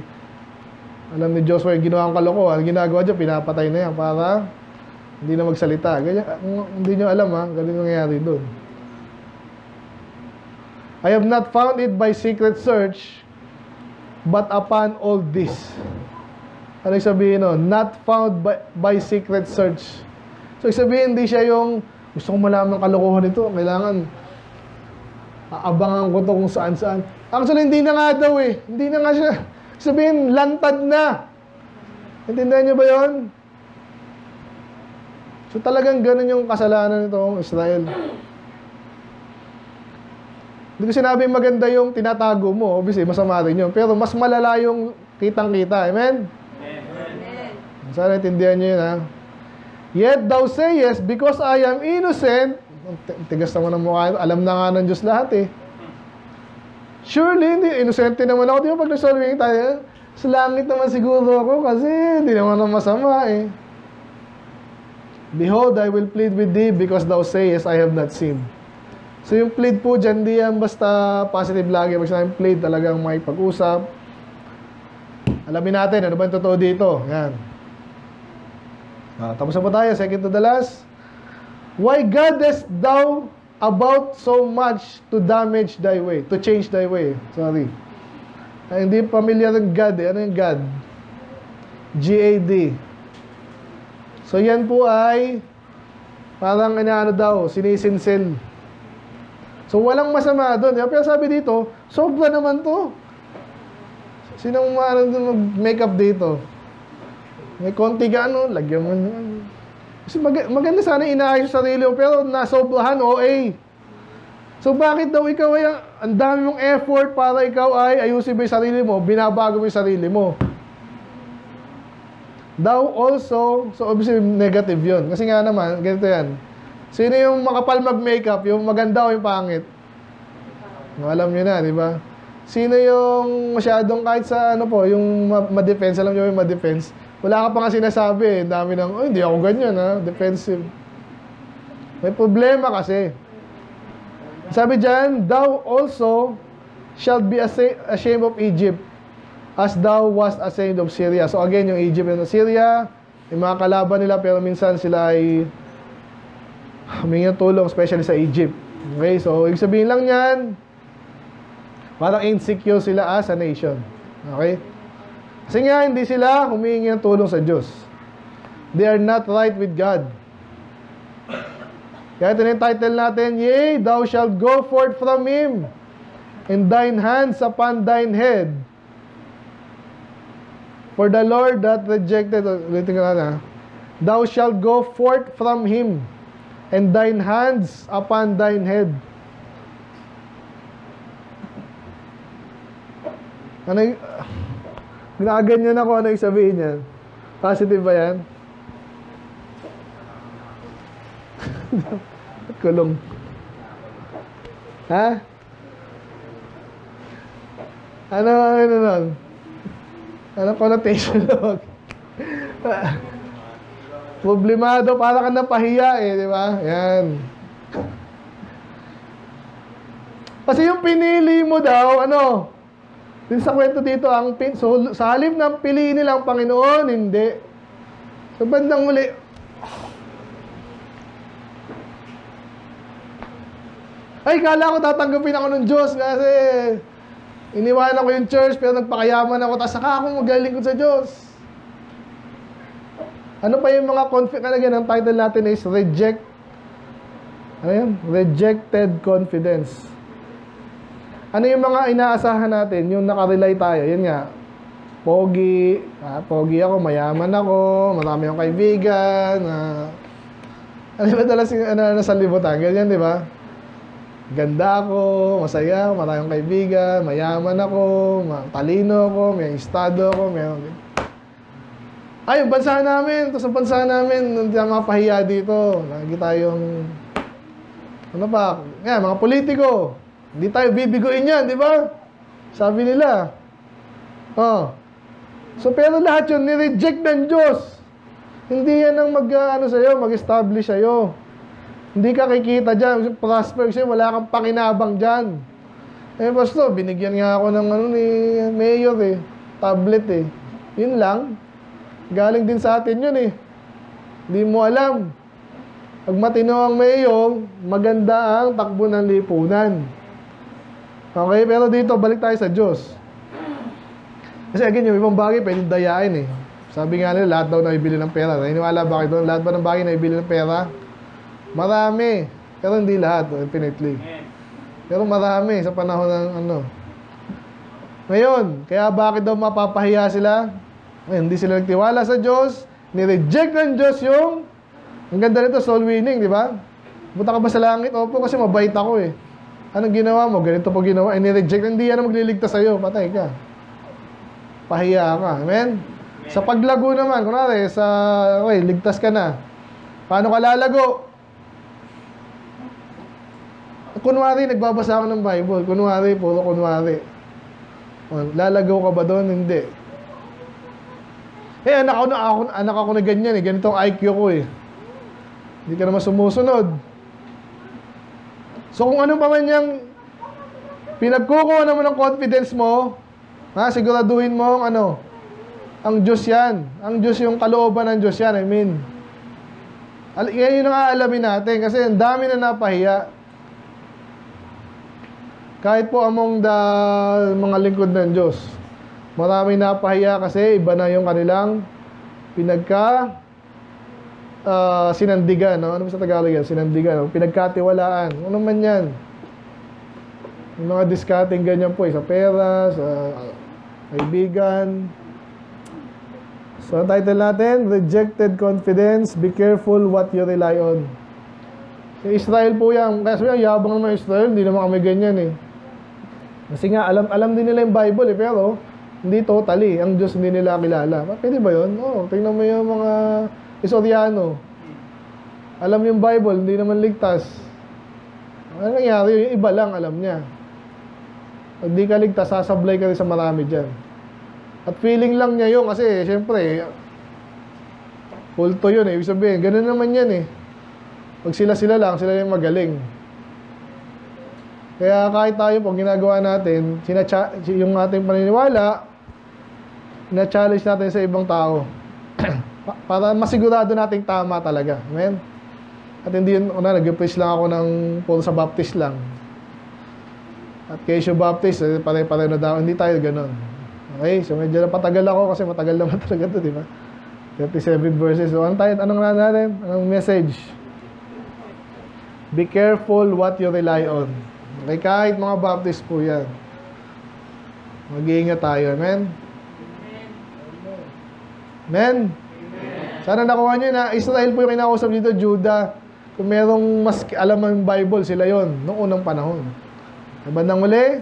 Joshua yung ginawang kalokohan, ginagawa dyan, pinapatay na yan para hindi na magsalita. Ganyan, hindi nyo alam ganun yung nangyayari doon. I have not found it by secret search, but upon all this. Ano yung sabihin nun? Not found by secret search. So, sabihin, hindi siya yung gusto kong malaman ng kalokohan nito. Kailangan aabangan ko to kung saan-saan. Actually, hindi na nga daw Hindi na nga siya. Sabihin, lantad na. Intindihan nyo ba yun? So talagang ganun yung kasalanan nitong Israel. Hindi ko sinabing maganda yung tinatago mo. Obviously, masama rin yun. Pero mas malala yung kitang-kita. Amen? Amen. Sana intindihan nyo yun, Yet thou sayest, because I am innocent. Tigas naman ang mukha. Alam na nga ng Diyos lahat Surely, innocent naman ako. Di ba pag nag-solving tayo? Sa langit naman siguro ako kasi hindi naman ang masama Behold, I will plead with thee because thou sayest, I have not sinned. So yung plead po dyan, di yan basta positive lagi. Pag sinabing plead, talagang may pag-usap. Alamin natin, ano ba yung totoo dito? Yan. Tapos na po tayo, second to the last. Why goddest thou about so much to damage thy way? To change thy way. Sorry. Hindi familiar ng God Ano yung God? G-A-D. So yan po ay parang daw, sinisinsel. So, walang masama doon. Pero sabi dito, sobra naman to. Sinong mag-makeup dito? May konti ka, lagyan mo. Kasi maganda sana inaayos sa sarili mo, pero nasobrahan, OA. So, bakit daw ikaw ay, ang dami mong effort para ikaw ay ayusin mo yung sarili mo, binabago mo yung sarili mo. Thou also, so obviously negative yun. Kasi nga naman, ganito yan. Sino yung makapal mag-makeup, yung maganda o yung pangit? Alam nyo na, di ba? Sino yung masyadong kahit sa yung ma-defense, alam nyo yung ma-defense? Wala ka pa nga sinasabi, dami ng, oh, hindi ako ganyan, defensive. May problema kasi. Sabi dyan, thou also shalt be ashamed of Egypt, as thou wast ashamed of Syria. So again, yung Egypt and Syria, yung mga kalaban nila, pero minsan sila ay humingi ng tulong, especially sa Egypt. Okay, so ibig sabihin lang yan, parang insecure sila as a nation. Okay? Kasi nga, hindi sila humingi ng tulong sa Diyos. They are not right with God. Kaya ito na yung title natin, Yea, thou shalt go forth from him, and thine hands upon thine head. For the Lord that rejected, ulitin ko na, thou shalt go forth from him, and thine hands upon thine head. Ano yung... Ginaganyan ako, ano yung sabihin niya? Positive ba yan? Kulong. Ha? Ano nun? Anong connotation nun? Problemado, para ka napahiya di ba? Yan. Kasi yung pinili mo daw, din sa kwento dito, so, sa halip ng piliin nilang Panginoon, hindi. Sa bandang uli, ay, kala ko tatanggapin ako ng Diyos kasi iniwanan ko yung church pero nagpakayaman ako, tapos saka ako maglilingkod sa Diyos. Ano pa yung mga ang title natin is Rejected Confidence. Ano yung mga inaasahan natin? Yung nakarely tayo. Yun nga. Pogi. Pogi ako, mayaman ako, marami akong kaibigan. Ano ba talaga nasa libutan? Ganyan, di ba? Ganda ako, masaya, marami akong kaibigan, mayaman ako, talino ako, may estado ako, may... Ay, yung bansa namin, tapos ang bansa namin, hindi na mapahiya dito. Lagi tayong, mga politiko. Hindi tayo bibiguin yan, di ba? Sabi nila. So, pero lahat yun, nireject ng Diyos. Hindi yan ang mag-establish sa'yo. Hindi ka kikita dyan, prosper kasi wala kang pakinabang dyan. Pastor, binigyan nga ako ng ni mayor tablet Yun lang. Galing din sa atin yun Hindi mo alam. Pag matino ang mayor, maganda ang takbo ng lipunan. Okay, pero dito, balik tayo sa Diyos. Kasi again, yung ibang bagay, pwedeng dayain Sabi nga nila, lahat daw nabibili ng pera. Naniniwala ba kayo doon? Lahat ba ng bagay nabibili ng pera? Marami. Pero hindi lahat, infinitely. Pero marami sa panahon ng Ngayon, kaya bakit daw mapapahiya sila? Hindi sila nagtiwala sa Diyos. Nireject ng Diyos yung... Ang ganda nito, soul winning, di ba? Punta ka ba sa langit? Opo, kasi mabait ako Anong ginawa mo? Ganito po ginawa. Nireject, hindi yan ang magliligtas sa'yo. Patay ka. Pahiya ka. Amen? Sa paglago naman, kunwari, ligtas ka na. Paano ka lalago? Kunwari, nagbabasa ako ng Bible. Kunwari, puro kunwari. Lalagaw ka ba doon? Hindi. Anak ako na ganyan Ganito ang IQ ko Hindi ka naman sumusunod. So, kung ano pa man yung pinagkukuha naman ng confidence mo, siguraduhin mo ang Diyos yan. Ang Diyos yung kalooban ng Diyos yan. Yun ang aalamin natin kasi ang dami na napahiya. Kahit po among mga lingkod ng Diyos, marami napahiya kasi iba na yung kanilang sinandigan. Ano ba sa Tagalog yan? Sinandigan. Pinagkatiwalaan. Ano man yan? Yung mga discarding ganyan po, sa pera, sa kaibigan. So, ang title natin, Rejected Confidence, Be Careful What You Rely On. Sa Israel po yan. Kasi yung yabang naman Israel, hindi naman kami ganyan eh. Kasi nga, alam din nila yung Bible eh, pero hindi totally. Ang Diyos hindi nila kilala. Pwede ba yun? Oo, tingnan mo yung mga Isoryano. Alam yung Bible, hindi naman ligtas. Ano nangyari? Yung iba lang alam niya. Pag di ka ligtas, sasablay ka rin sa marami dyan. At feeling lang niya yun kasi, syempre, kulto yun eh. Ibig sabihin, ganun naman yan eh. Pag sila lang, sila yung magaling. Kaya kahit tayo po, ginagawa natin, yung ating paniniwala, na-challenge natin sa ibang tao. Para masigurado nating tama talaga. Amen? At hindi yun, nag-preach lang ako ng puro sa Baptist lang. At Keisho Baptist, pare-pareho na daw. Hindi tayo ganun. Okay? So medyo napatagal ako kasi matagal naman talaga ito, di ba? 37 verses. So anong natin? Anong message? Be careful what you rely on. Okay, kahit mga Baptist po yan. Mag-iingat tayo. Amen? Amen? Sana nakuha nyo na Israel po yung kinakausap dito, Judah. Kung merong mas alam ang Bible, sila yon noong unang panahon. Sa bandang uli,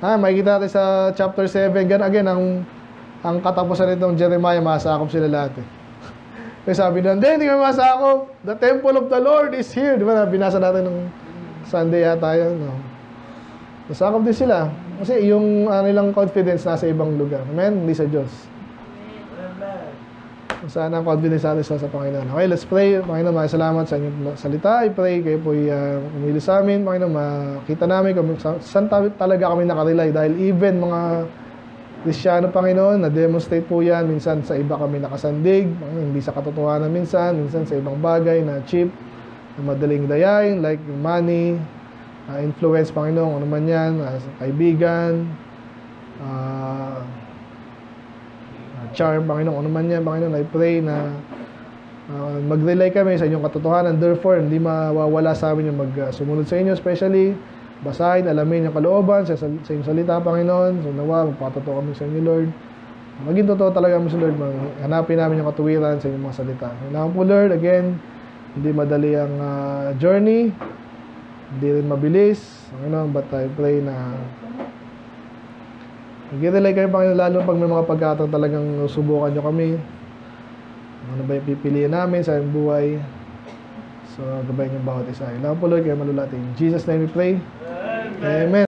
makikita natin sa chapter 7, again, ang katapusan nitong Jeremiah, masakop sila lahat eh. Kaya sabi na, hindi kami masakop. The temple of the Lord is here. Di ba? Binasa natin ng Sunday yata yun. No? Masakop din sila. Kasi yung nilang confidence nasa ibang lugar. Amen? Hindi sa Diyos. Sana ang confidence natin sa Panginoon. Okay, let's pray. Panginoon, maraming salamat sa inyong salita. I pray kayo po umili sa amin. Panginoon, makita namin kung saan talaga kami nakarely. Dahil even mga Kristiyano, Panginoon, na-demonstrate po yan. Minsan sa iba kami nakasandig. Hindi sa katotohanan minsan sa ibang bagay na cheap, na madaling dayain, like money, influence, Panginoon, ano man yan, kaibigan, charm, Panginoon, ano man yan, Panginoon, I pray na mag-rely kami sa inyong katotohanan. Therefore, hindi mawawala sa amin yung sumunod sa inyo, especially basahin, alamin yung kalooban sa inyong salita, Panginoon. So nawa, magpatotoo kami sa inyo, Lord. Maging totoo talaga kami sa Lord. Hanapin namin yung katuwiran sa inyong mga salita. Kailangan po, Lord, again, hindi madali ang journey. Hindi rin mabilis. Panginoon, but I pray na mag-rely kayo, Panginoon, lalo pag may mga pagkataon talagang subukan nyo kami. Ano ba yung pipiliin namin sa iyong buhay? So, gabayin yung bawat isa. Kailangan po, Lord, kayo malulati. In Jesus' name we pray. Amen.